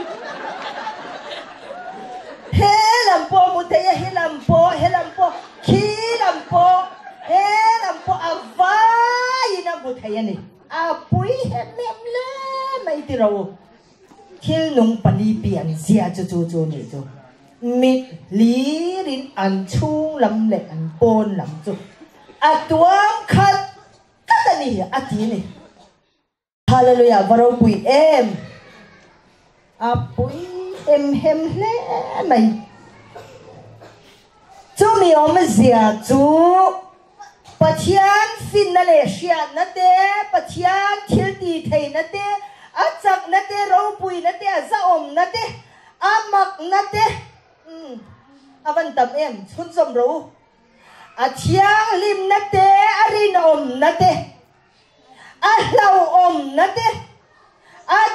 làm po một thế làm po khi làm po vai na một thế này bui mềm lên mấy tí rồi khi nung pali biển zia cho này cho mít lý rin ăn chung lắm lệ ăn pon lắm cho tuang khátนี่อาทิตย์นี่ฮาเลลูยาบารมีปุยเอ็มเล่ไหมจูมีอมเสียจูปัจจัยฟินนั่นเองเสียนั่นเด้ปัจจัยทิลตีไทยนั่นเด้อาจักนั่นเด้เราปุยนั่นเด้อาซาอมนั่นเด้อามักนั่นเด้อาวันตัมชุนสมรู้อาเชียงลิมนั่นเด้อารินอมนั่นเด้เราอมนั่นเด้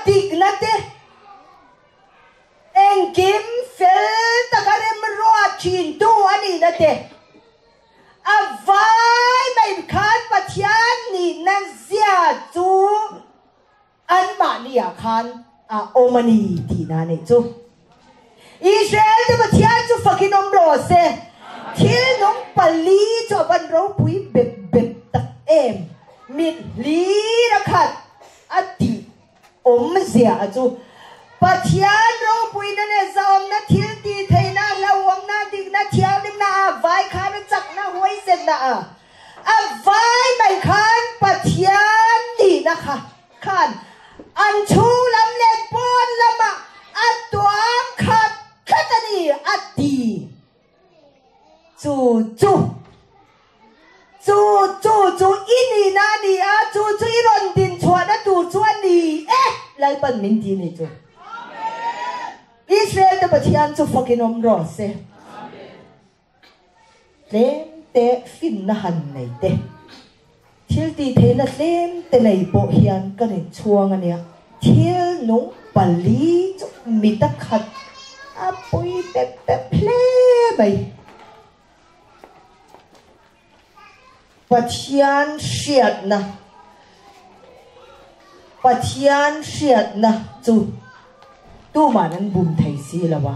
ดิกนั่นเด้เอ็งกิมเฟลตะการเมรัวชินตัวอันนี้นั่นเด้วายไม่ขาดปัจจัยนี่นั่นเสียจูอันมานี่อาคารโอมานีที่นั่นเองจูอิสราเอลที่ปัจจัยจูฟักกินอมโรเซที่น้องปลีจูบันเราปุยเบบตักมิดลีรักขัดอดีอมเสียจูปัจจัยเราปุยนั่นเองจอมนั่นทิลตีไทยนั่นละวงนั่นดิกนั่นเที่ยวดิกนั่นวายขาดจักนั่นหวยเสร็จนั่นวายไม่ขันปัจจัยนี่นะคะขันอันชูลำเล็กปนลำมาอัดตัวขัดนี่อดีจูอินี่นาดีจูอีรอนดินชวนนะดูชวนนี่ lai pan min ti ni chu Israel te pathian chu fakinom ro se lem te fin na han nei te thil ti the na lem te nei po hian kan in chuang ania thil nung pali chu mi ta khat a pui pe pe ple mai pathian shiat na chu tu man an bum thei si lawa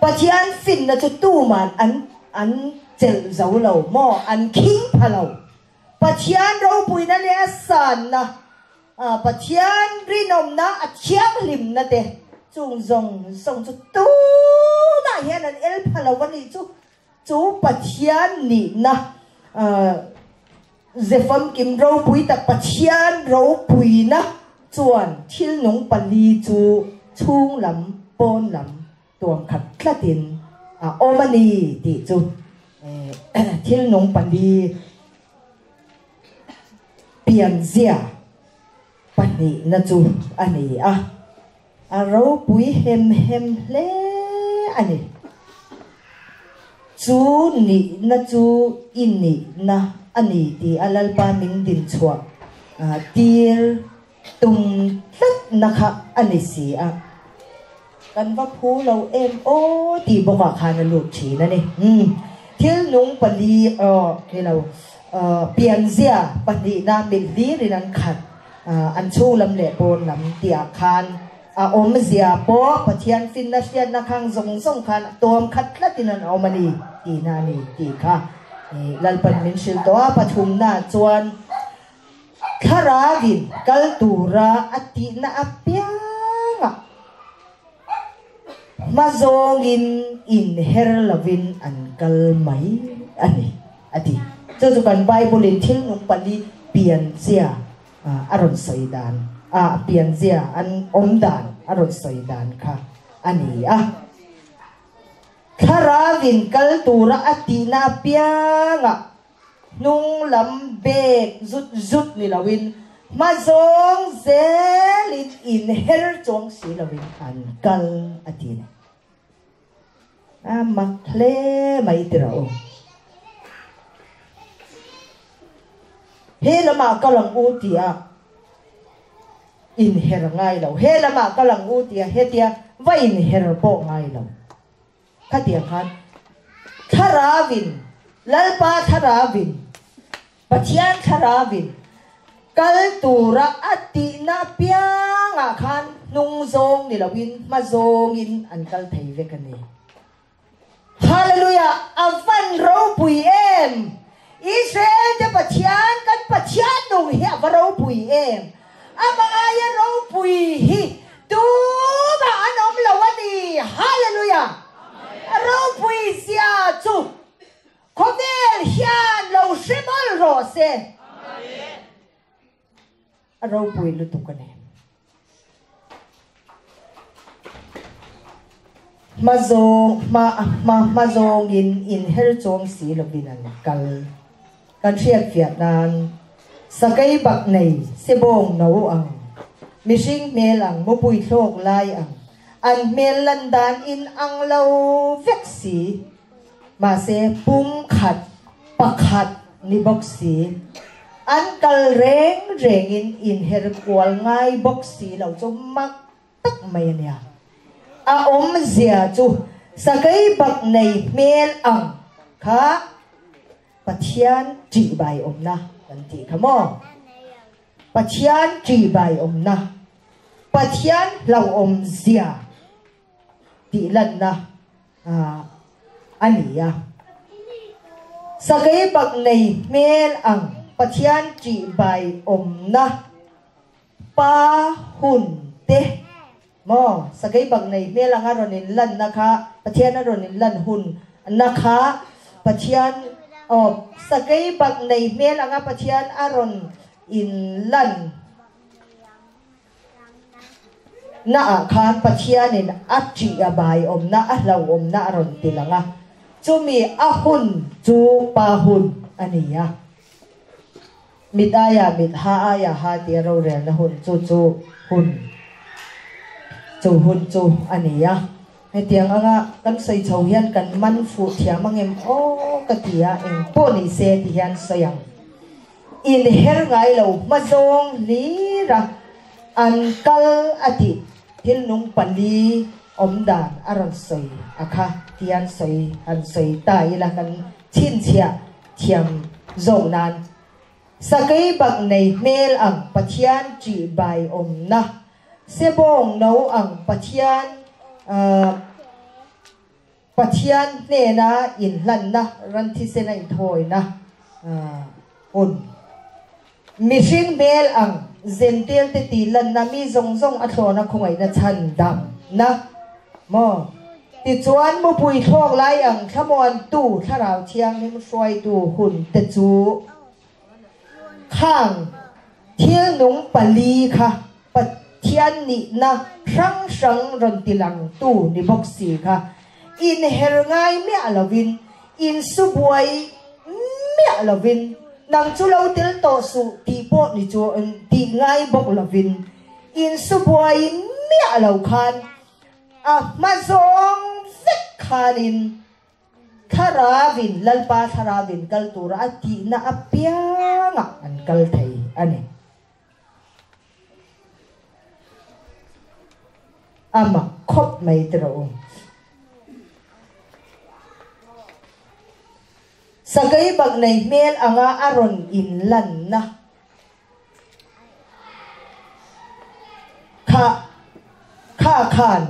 pathian fin na chu tu man an chel zau lo mo an king phalo pathian ro pui na le san na pathian rinom na athiam lim na te chung zong song chu tu na hian an el phalo wani chu pathian ni na zefam kim ro pui tak pathian ro pui na chuan thil nung pali chu chung lam pon lam tuam khat tlatin omani ti chu thil nung pali pian zia pani na chu ani ro pui hem le ani chu ni na chu inni na ani ti alal pa ming din chua tir tum tlat na kha ani si kan va phu lo em o ti boka khana lu thi na ni thil nung pali ke lo pian zia pani na min li rin khat an chu lam le pon lam tia khan om zia po pathian fin na sian na khang zong song khan tom khat tlatin an omani ti na ni ti kha lalpan min sil to pathum na chuan kharavin kaltura ati na apyanga mazongin in herlavin an kalmai ani ati chu kan bible in thil nung pali pian zia aron soidan pian zia an omdan aron soidan kha ani kharavin kaltura ati na pianga nung lam bek zut ni lawin mazong zelit in her chong si lawin an kal ati na makle mai tirao he lama kalang utia in her ngai lo he lama kalang utia he tia va in her po ngai lo katia khan tharavin lalpa tharavin pathian tharavin kaltura ati na pianga khan nung zong ni lawin ma zong in an kal thei ve kani hallelujah avan ro pui em Israel de pathian kan pathian nung hi avaro pui em ama aya ro pui hi tu ba anom lawani hallelujah ro pui sia chu khovel hian lo shemol ro se ro pui lu tu kane mazong in her chong si lo binan kal kan riat Vietnam sakai bak nei sebong no ang mishing melang mo pui thlok lai an mel landan in ang lo veksi ma se pum khat pakhat ni boxi an kal reng in her kwal ngai boxi lo chum mak tak mai nia om zia chu sakai bak nei mel ang kha pathian tri bai om na kan ti khamo pathian tri bai om na pathian lau om zia ti lan na ania sakai bak nei mel ang pathian tri bai om na pa hun te mo sakai bak nei mel ang aron in lan na kha pathian aron in lan hun na kha pathian sakai bak nei mel anga pathian aron in lan na khan pathian in atri abai om na ahlaw om na aron tilanga chumi ahun chu pahun ania midaya midha aya ha ti ro re na hun chu hun chu hun chu ania he tiang anga kan soi chho hian kan man fu thiam angem o ka tia eng po ni se ti hian soyang in her ngai lo ma zong li ra an kal ati thil nung pali om dan aron soi akha tian soi an soi ta ila kan chin chia thiam zo nan sakai bak nei mel ang pathian chi bai om na sebong no ang pathian pathian ne na in lan na ran thi se na in thoi na un mi sing mel ang zentel te ti lan na mi zong zong a thlo na khongai na chan dam na mo ti chuan mo pui thok lai ang thamon tu tharau thiang nim soi tu hun te chu khang thil nung pali kha pathian ni na sang sang ron tilang tu ni bok si kha in her ngai me alovin in subuai me alovin nang chu lo til to su ti po ni chu ti ngai bok lovin in subuai me alo khan ma zong vek khanin tharavin lalpa tharavin kal tura ati na apianga an kal thei ani ama khop mai tro sagai bag nei mel anga aron in lan na kha khan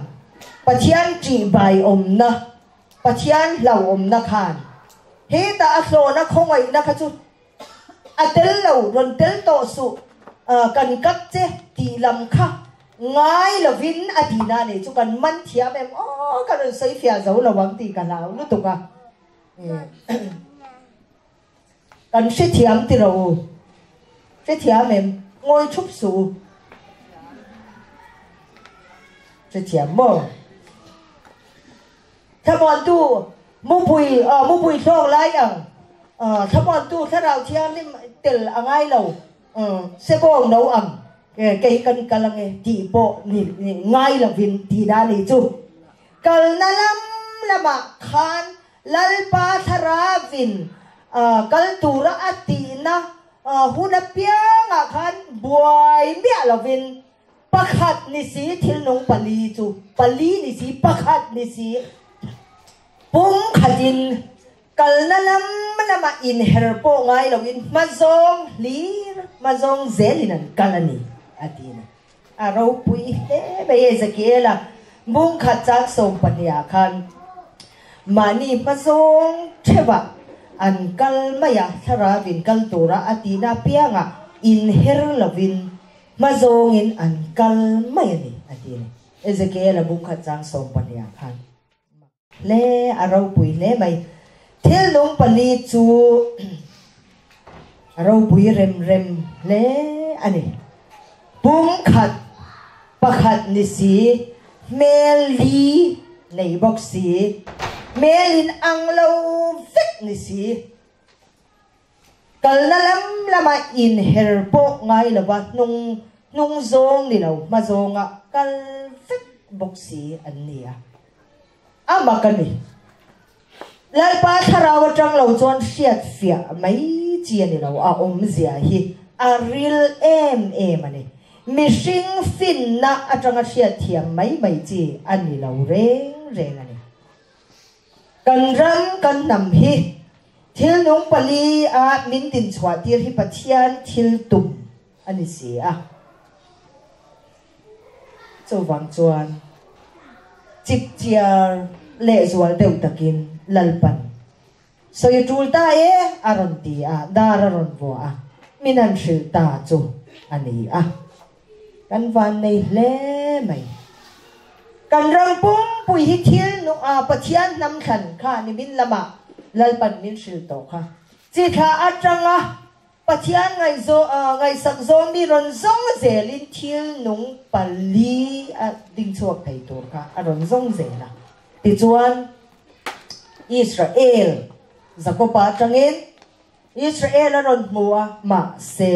pathian chi bai om na pathian lau om na khan he ta aso na khongai na kha chu atel lau ron tel to su kan kap che ti lam kha ngai lovin adina ne chu kan man thiam em o kan sei fia zo lawang ti ka lau lu tu ka kan se thiam ti ro se thiam em ngoi chup su se thiam mo thamon tu mu pui thong lai ang thamon tu tharau thiam ni tel angai lo se bong no ang cái kan kalang ti po ni ngai lovin ti da ni chu kal na lam lama khan lalpa tharavin kal tura ati na hunapya nga khan buai mi alovin pakhat ni si thil nong pali chu pali ni si pakhat ni si pum khadin kal na lam lama in her po ngai lovin mazong lir mazong zelinan kalani atina aro pui he be zakela bung khat chak som pania khan mani mazong theba an kal maya tharavin kal tura atina pianga in her lovin mazong in an kal maya ni atina ezekela bung khat chang som pania khan le aro pui le mai thil nong pali chu aro pui rem rem le ani bung khat pakhat ni si mel li nei bok si melin ang lo vek ni si kal na lam lama in her po ngai lawa nung zong ni lo ma zonga kal vek bok si an nia ama kani lai pa tharawa tang lo chon siat fia mai chi ani lo a om zia hi a real em ani missing fin na atanga siat thiam mai chi ani lo reng ani kan ram kan nam hi thil nong pali a min tin chwa tir hi pathian thil tum ani si a chu wang chuan chip chiar le zual deu takin lalpan soi tul ta aron ti a dararon vo a minan shil ta chu ani a kan van nei le mai kan rang pum pui hi thil no a pathian nam khan kha ni min lama lalpan min shil to kha chi kha atanga pathian ngai sak zo mi ron zong zelin thil nung pali a ding chuak thei tur kha aron zong zela ti chuan Israel zakopa tangin Israel aron mua ma se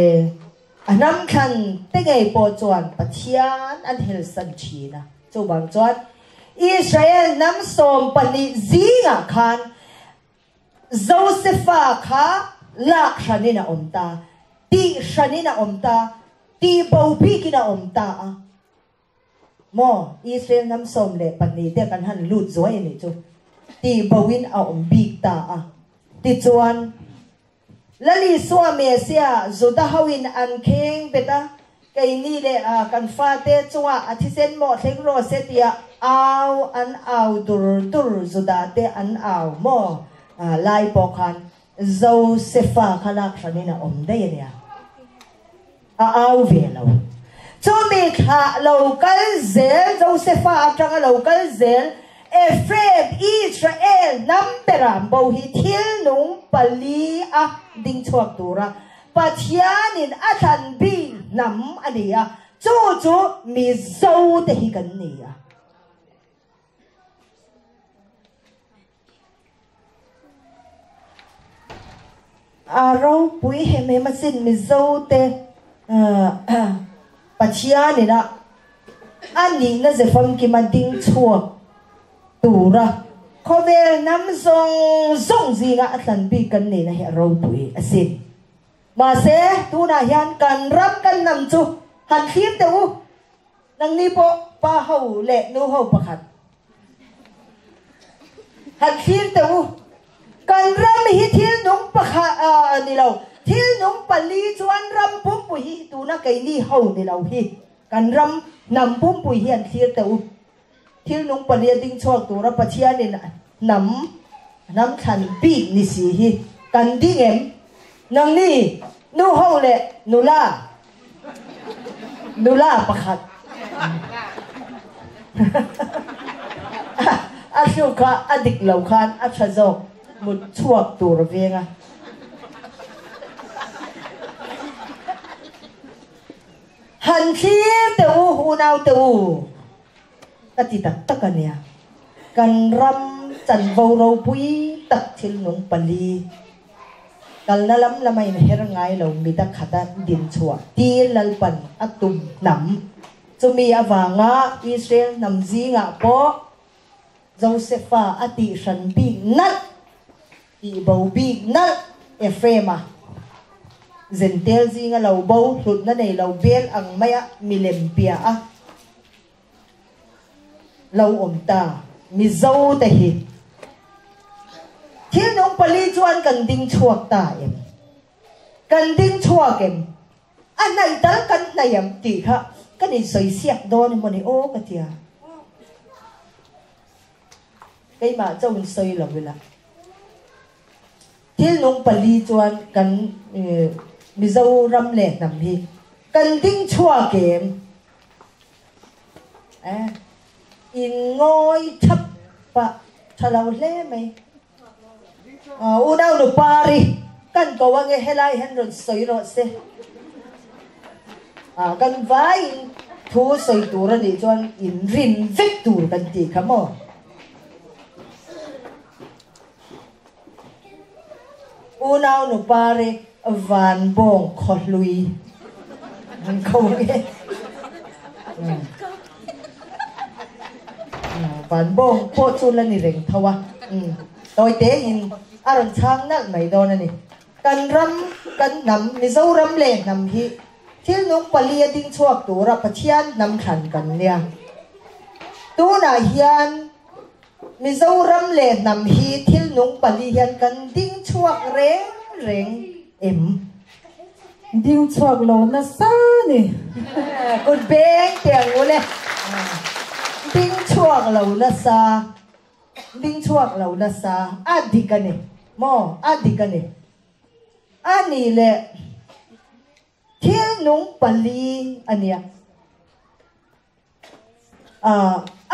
anam khan te ngai po chuan pathian an hil san thina chu bang chuan Israel nam som pani zinga khan Josepha kha lak shanina omta ti shanina omta ti bopi kina omta mo Israel nam som le pani te kan han lut zoi ni chu ti bowin a ombik ta ti chuan lali suwa me sia zuda hawin an kheng beta kai ni le kan fa te chuwa athisen mo thleng ro se tia aw an aw tur zuda te an aw mo lai pokhan Josepha khalak shanina om dai ya aw ve lo chu mi kha local zel Josepha atanga local zel Ephraim Israel namperam bo hi thil nung pali ding chuak tura pathianin athan bi nam ania chu mi zo te hi kan nia aro pui heme masin mi zo te pathianin ani na ze fam ki ma ding chuak tura khovel nam zong zinga atlan bi kan ne na he ro pui asin ma se tu na hian kan ram kan nam chu han khir te u nang ni po pa ho le nu ho pakhat han khir te u kan ram hi thil nung pakha ni lo thil nung pali chuan ram pum pui hi tu na kai ni ho ni lo hi kan ram nam pum pui hian khir te u thil nung pali ding chuak tu ra pathianin nam khan bi ni si hi kan ding em nang ni nu ho le nula pakhat ashuka adik lo khan achazok mut chuak tur venga han khir te u hunau te u kati tak takania kan ram chan vo ro pui tak thil nung pali kal na lam lamai na her ngai lo mi ta khata din chua ti lalpan atum nam chumi awanga Israel nam zinga po Josepha ati shan bi nat ti bo bi nat Ephraima zentel zinga lo bo hlut na nei lo bel ang maya milem pia lo omta mi zo te hi thil nong pali chuan kan ding chuak ta em kan ding chuak em anai dal kan nayam ti kha kan i soi siak don mo ni o ka tia kai ma chong soi lo vela thil nong pali chuan kan mi zo ram le nam hi kan ding chuak em in ngôi thấp pa thalaw le mai unaw no pari kan ko wange helai henron soiro se kan vai thu soi tura ni chuan in rin vek tur kan ti khamo unaw no pari van bong kholui han ko ge van bong po chun la ni reng thawa toi te in aron chang nal mai don ani kan ram kan nam mi zo ram le nam hi thil nung pali ding chuak tura pathian nam khan kan nia tu na hian mi zo ram le nam hi thil nung pali hian kan ding chuak reng em ding chuak lo na sa ni kun beng tiang ule ding chuak lo na sa ding chuak lo na sa adikane mo adikane ani le thil nung pali ania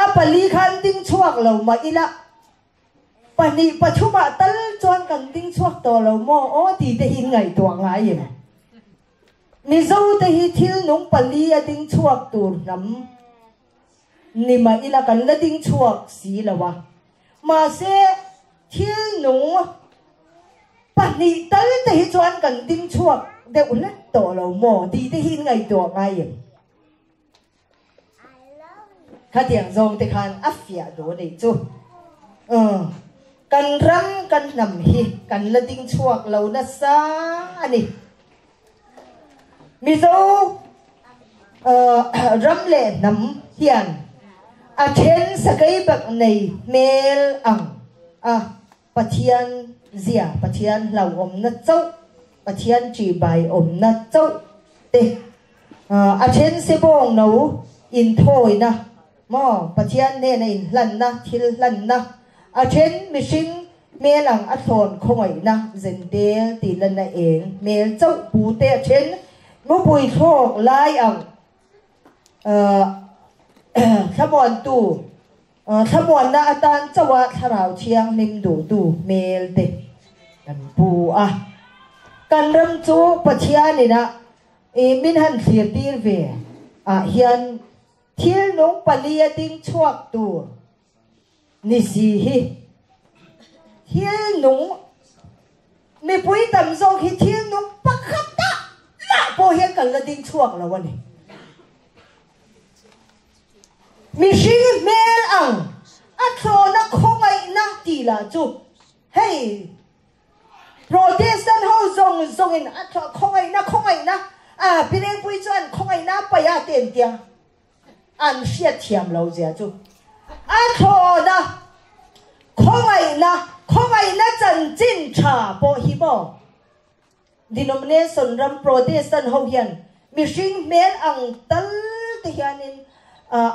a pali khan ding chuak lo ma ila pani pachuma tal chuan kan ding chuak to lo mo o ti te hin ngai to ngai em mi zo te hi thil nung pali a ding chuak tur nam ni ma ila kan la ding chuak si lawa ma se thil nung pani tal te hi chuan kan ding chuak de ulat to lo mo ti te hin ngai to ngai em ข้าเดียงทรงติคันอัฟเฟียดูดิจูกันรำกันนำฮีกันละดิ้งชวกเรานะซาอันนี้มิโซรำเล่นำเฮียนอาเทนสกายบักในเมลอังปะเทียนเสียปะเทียนเหล่าอมนัดเจ้าปะเทียนจีใบอมนัดเจ้าเตอาเทนเสบงหนูอินโทยนะมอปะเทียนเนี่ยในลันนะทิลลันนะอาเทนมิชิงเมลังอัทอนคงไอนะเซนเดลตีลันนะเองเมลเจ้าปูเตอาเทนมุบุยโชคไล่อังขมวนตูขมวนนะอาจารย์จะว่าทราวเชียงนิมดูตูเมลเตกันปูกันรำจูปัจเจียนี่นะมินหันเสียตีเวเฮียนเที่ยวน้องปลียดิ้งชวกตัวนี่สิฮิเที่ยวน้องไม่ปุ้ยตำโซฮิเที่ยวน้องปักขัดตะละโบเฮียกันละดิ้งชวกแล้ววันนี้มิชิเมลอังอัตโตนักคงไอนักตีละจูเฮ้ยโปรเตสแตนต์เขาส่งอินอัตโตคงไอนะพี่เลี้ยงปุ้ยจวนคงไอนะไปยาเตียนเตียอันเสียเทียมเราเจ้าจูอัตโตนะคงไอนะจันจินชาโปฮิโบดิโนมิเนชันรัมโปรเตสแตนต์เขาเฮียนมิชิเมลอังตัลเทียนิน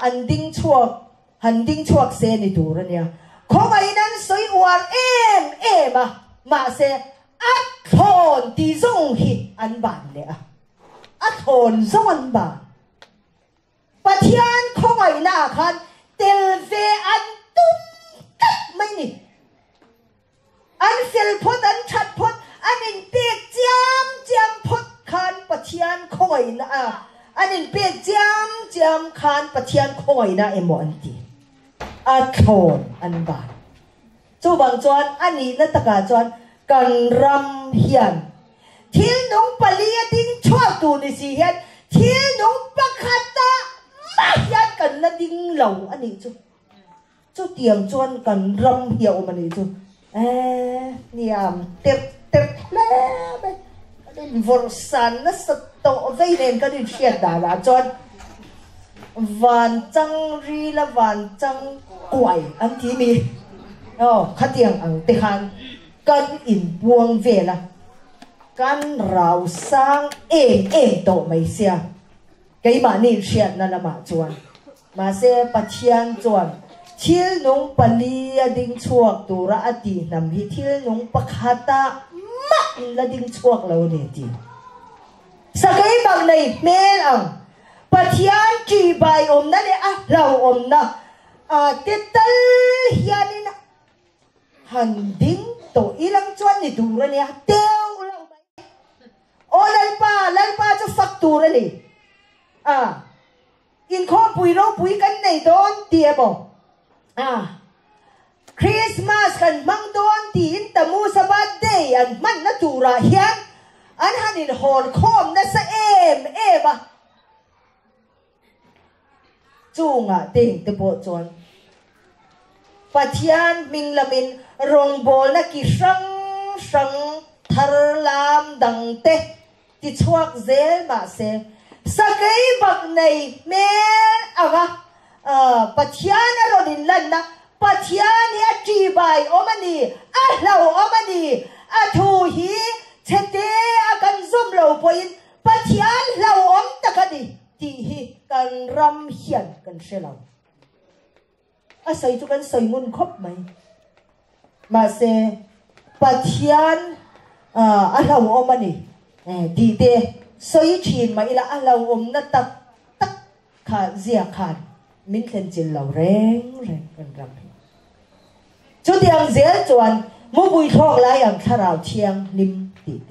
อันดิ้งชวกเซนิดูระเนี่ยของไอ้นั้นสวยอวดมาเซอัดโทนที่ส่งฮิอันบานเลยอัดโทนส่งอันบานปะเทียนของไอ้หน้าคันเตลเวอันตุ้มตัดไม่นี่อันเฟลพดอันชัดพดอันอินเปียกจามพดคันปะเทียนของไอ้หน้าอันนี้เป็นจำคันปะเทียนคอยนะเอมอันตีอัดโทนอันบานจูบางจวนอันนี้นัตกาจวนกันรำเฮียนที่น้องปลียดิ้งชอบตูนิสิเฮียนที่น้องปะขัดตามาเฮียนกันละดิ้งเหล่าอันนี้จูเตียงจวนกันรำเหี่ยวมันนี่จูเนี่ยเต็บแล้วไปวอร์สันนัสโตเวเนนก็ดิเชียดดาราจอนวันจังรีละวันจังกวยอันที่มีขัดเตียงอังเตคันกันอินบวงเวละกันเราสร้างเองโตไม่เสียไกมานี่เชียดนั่นละมาจวนมาเสียปัจเจียนจวนทิลนงปลียดิ้งชวกตัวระอดีนำฮิทิลนงปะคาตาละดิ้งชวกเราเนี่ยดีสกายบางในเมลอังปัจจัยจีใบอมนั่นเลยเราอมนะเตตัลเฮียนี่นะหันดิ้งโตอีลังจวนนี่ดูระเนี่ยเตี้ยวเราไปโอ้ลันป้าจะฟักตัวเลยอินข้อปุยเราปุยกันในโดนเตียบอกคริสต์มาสกันมังโดนตีนตะมูสบัดเดย์อันมันน่าจูราเฮียนอันฮันินหอนคอมน่าสะบะจูงติงตะโบจวนปัจจัยมิงละมินรงโบนักกิสังทารลามดังเตติชวกเซลมาเซสกายบักในเมปัจจัยนั้นเราดินลันนะปัจจัยนี้จีบายอมันนี่เราอมันนี่ทูฮีเชเตกันซุ่มเราพอยน์ปัจจัยเราอมตะกันดีที่ฮีกันรำเฮียนกันเชลาใส่จุกันใส่มุนครบไหมมาเซปัจจัยเราอมันนี่ดีเดใส่ชีนมาอีละเราอมนัตักขาเสียขาดมินเซนจิลเราแรงกันรำจุดยังเสียจวนมุบุยทองลายอย่างข้าเราเชียงนิมตีเต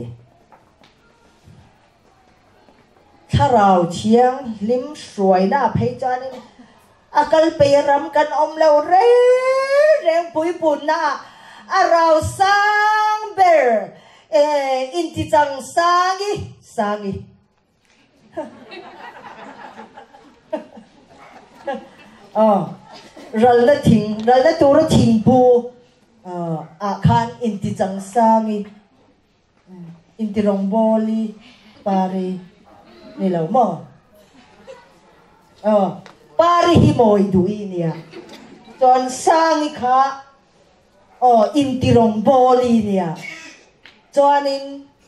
ข้าเราเชียงลิมสวยหน้าเพจานี่อาการไปรำกันอมเราแรงปุยปุ่นหน้าเราสร้างเบอร์อินทิจังสร้างอี ral na tu ra thing pu khan inti chang sangi inti rong boli pari ni lo mo pari hi moi dui nia chon sangi kha inti rong boli nia chonin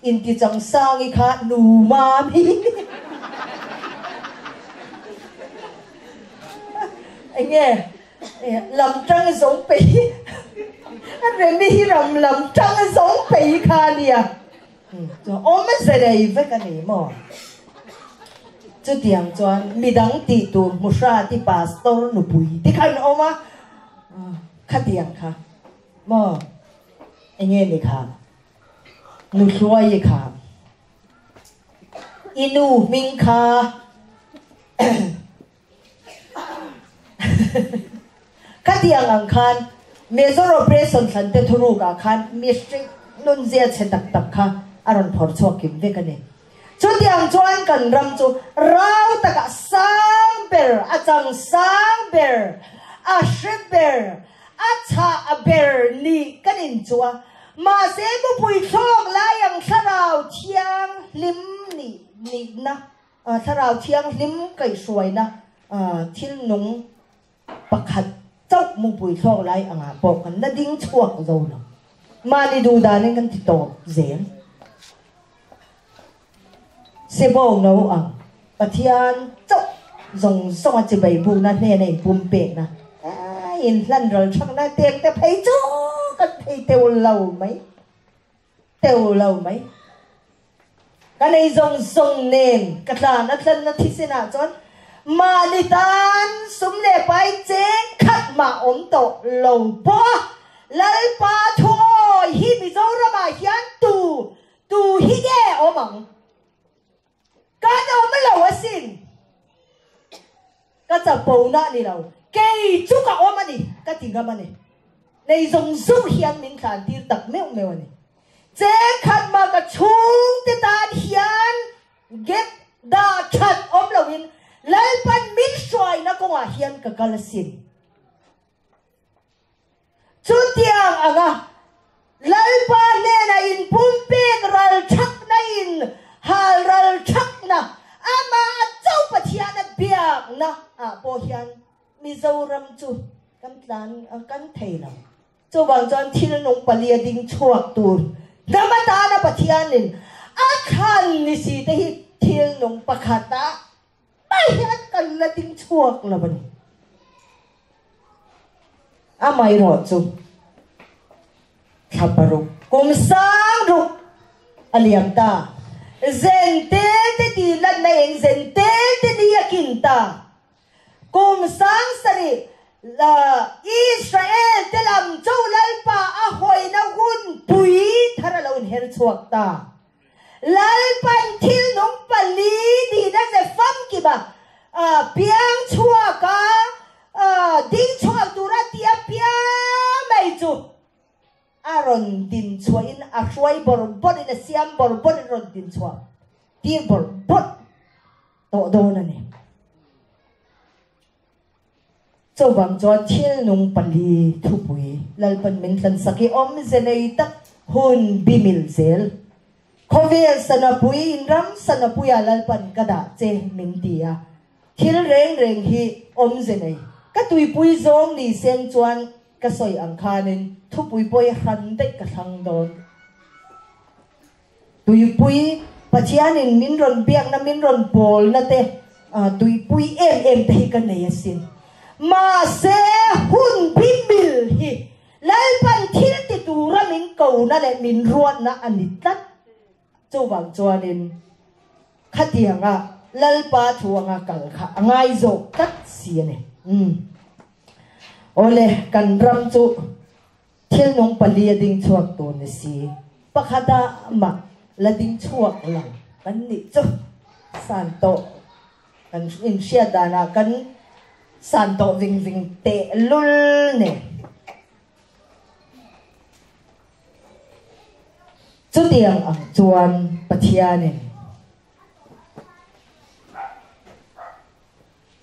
inti chang sangi kha nu ma mi anh nghe làm trăng giống bể rồi mi làm trăng giống bể kha nia ôm cái này với cái này mà chú tiếng choan mi đắng tì tu musa tì pastor nu bui tì khai nó mà khát tiếng kha mà anh nghe này kha nu xuôi gì kha inu minh kha khát tiếng ang khan major operation san te thuru ka khan mystery nun zia che tak tak kha aron phor chok kim ve ka ne chu tiang chuan kan ram chu rau taka sang ber a chang sang ber a ship ber a cha a ber ni kanin chua ma se bu pui thok la yang tharau thiang lim ni na tharau thiang lim kai suai na thil nung pakhat chok mu pui thok lai anga pok kan na ding chuak zo lo mani du da nen kan ti to zen se bong no ang pathian chok zong song chi bai bu na ne nei pum pe na in lan rol chang na tek te phei chu kan phei teu lâu mấy cái này zong nem katla na tlan na thisina chon mani tan sum le pai chen khat ma om to lo po lal pa thoi hi mi zo ra ma hian tu hi ge omang ka no ma lo asin ka cha po na ni lo ke chu ka omani ka tinga mani nei zong zu hian min khan tir tak meu meu ni che khat ma ka chung te tan hian get da khat om lo in lal pan min swai na ko hian ka kalasin chu tiang anga lal pa ne na in pumpe ral thak na in hal ral thak na ama chau pathian na biak na po hian mi zoram chu kan tlan kan thei la chu bang chan thil nong palia ding chuak tur namata na pathian in akhan ni si te hi thil nong pakhata ai hian kan la ding chuak la ban amai ro chu thaparu kum sang ru aliam ta zen te ti lan na eng zen te ni yakin ta kum sang sari la Israel telam chau lalpa a hoi na hun pui thara laun her chuak ta lalpan thil nong pali di na se fam ki ba piang chuaka ding chuak tura tia pia mai chu aron din chuain a hruai bor bor in a siam bor bor ron din chuak ti bor bor to do na ne châu bang cho thiên nung pali thu pui lalpan min tlan saki om zenei tak hun bimil zel khovel sanapui inram sanapui lalpan kada che min tia thil reng hi om zenei ka tui pui zong ni sen chuan ka soi ang khanin thu pui poi han dei ka thang don tui pui pathian in min ron biak na min ron pol na te tui pui em te hi ka nei asin ma se hun bimil hi lalpan thil ti tura min ko na le min ruat na anitat chu wang chuanin khatianga lalpa thuanga kal kha angai zo tat siane ole kan ram chu thil nong palia ding chuak to ne si pakhada ma la ding chuak lang kan ni chu san to kan in sia dana kan santo ving te lul ne chu tiang ang chuan pathianin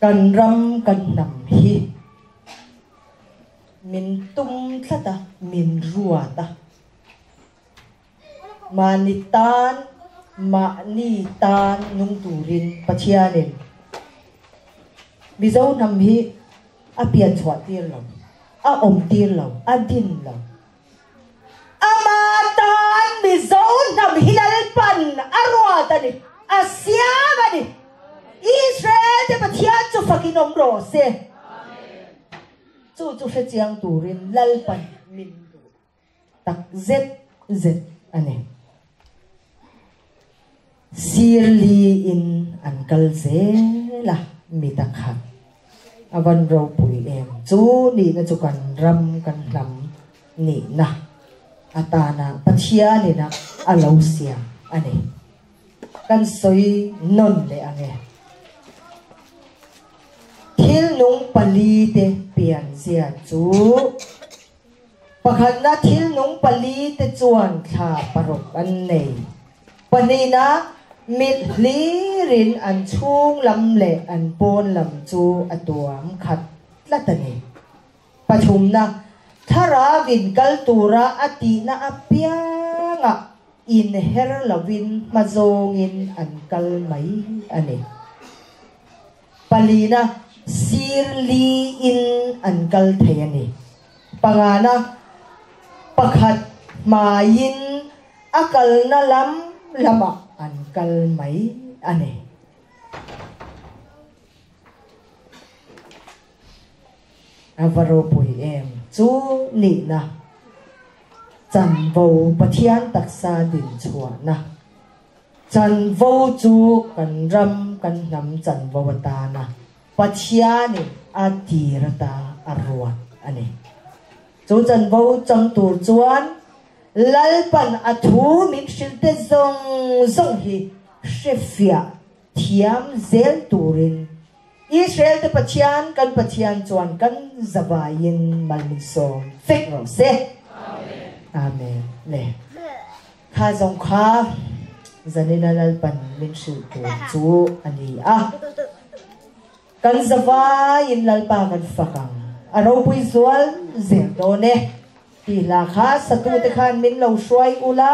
kan ram kan nam hi min tum thata min ruata manitan nung turin pathianin bizo nam hi apian chwa tir lo a om tir lo a din lo amatan bizo nam hilal pan arwata ni asyama ni Israel te pathian chu fakinom ro se chu se chiang turin lalpan min du tak zet ane sirli in ankal zela mitakhat avan ro pui em chu ni na chu kan ram kan lam ni na atana pathian ni na alo sia ane kan soi non le ane thil nung pali te pian zia chu pakhat na thil nung pali te chuan tha parok an nei panina mit lirin an chung lam le an pon lam chu atuam khat latani pathum na thara vin kal tura ati na apianga in her lavin mazongin an kal mai ani palina sirli in ankal thayani pangana pakhat mayin akal na lama ankal mai ane avaro pui em chu ni na chan vo pathian taksa din chua na chan vo chu kan ram kan nam chan vo ta na pathiani atirata arwat ane chu chan vo chang tur chuan lalpan athu min shilte zong hi shefia thiam zel turin Israel te pathian kan chuan kan zawayin malmin som fek ro se amen le kha zong kha zanina lalpan min shil tur chu ani a kan zawayin lalpa kan fakang aro pui zual zel do ne ti la kha satu te khan min lo shwai ula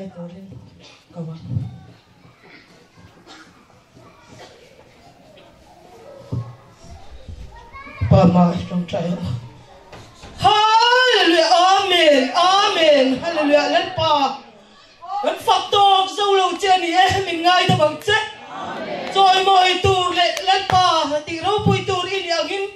sai tôi lên cầu bằng bà mà trong trái Hallelujah Amen Amen Hallelujah lên bà vẫn phát tổ dâu lâu trên thì em mình ngay ta bằng chết rồi mọi tù lệ lên bà thì rau bùi tù đi nhà hình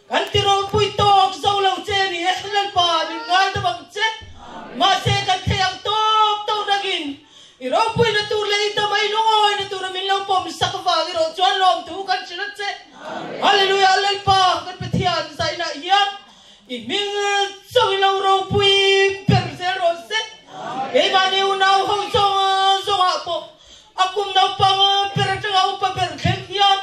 hắn thì rau bùi tổ dâu lâu trên thì em lên bà mình ngay ta bằng chết mà sẽ cần thấy ăn tốt tao đã gìn thì rau bùi là tù lệ ta mấy lỗi là tù là mình lâu bom sắc vào thì rồi choán lom tù cần chỉ là chết Hallelujah lên bà cần phải thiền giải nại hiến thì mình sau lâu rau bùi bèn sẽ rồi chết cái mà nếu nào không cho hạ bộ akum nào pang perang au pa perkhian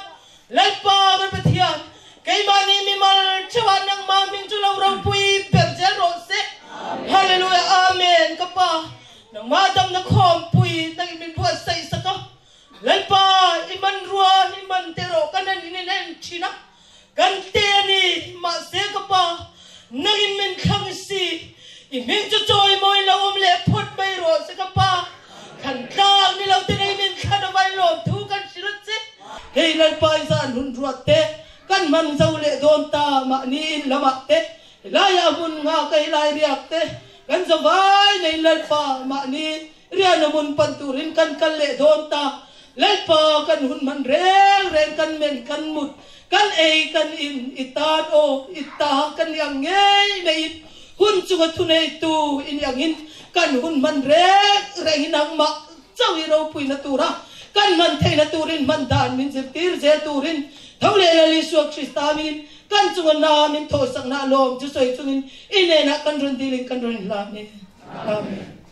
lai pa kan pathian kai mani mi mal chawan nang ma min chu lo rau pui per je ro se hallelujah amen ka pa nang ma dam na khom pui nang min bua sai saka lai pa iman ruan iman tero kanan ni nen china kan te ni ma se ka pa nang min khang si min chu choi moi lo le phut bai ro se ka pa khăn khang ni lâu tên ấy mình khăn ở vai lộn thu căn chỉ rất chết hey lần bài ra nun ruột té căn man dâu lệ đôn ta mà ni là mặc té lai à mun ngà cây lai riak té căn dâu vai này lần pa mà ni rian à mun pan turin căn căn lệ đôn ta lần pa căn hun man reng căn men căn mut căn ấy căn in itan o ita căn yang nghe này hun chunga thu này tu in yang in kan hun man reng hinang ma chawi ro pui na tura kan man thei na turin man dan min zir je turin thole la li suak krista min kan chunga na min tho sang na lom chu soi chungin ine na kan run diling kan run la ni amen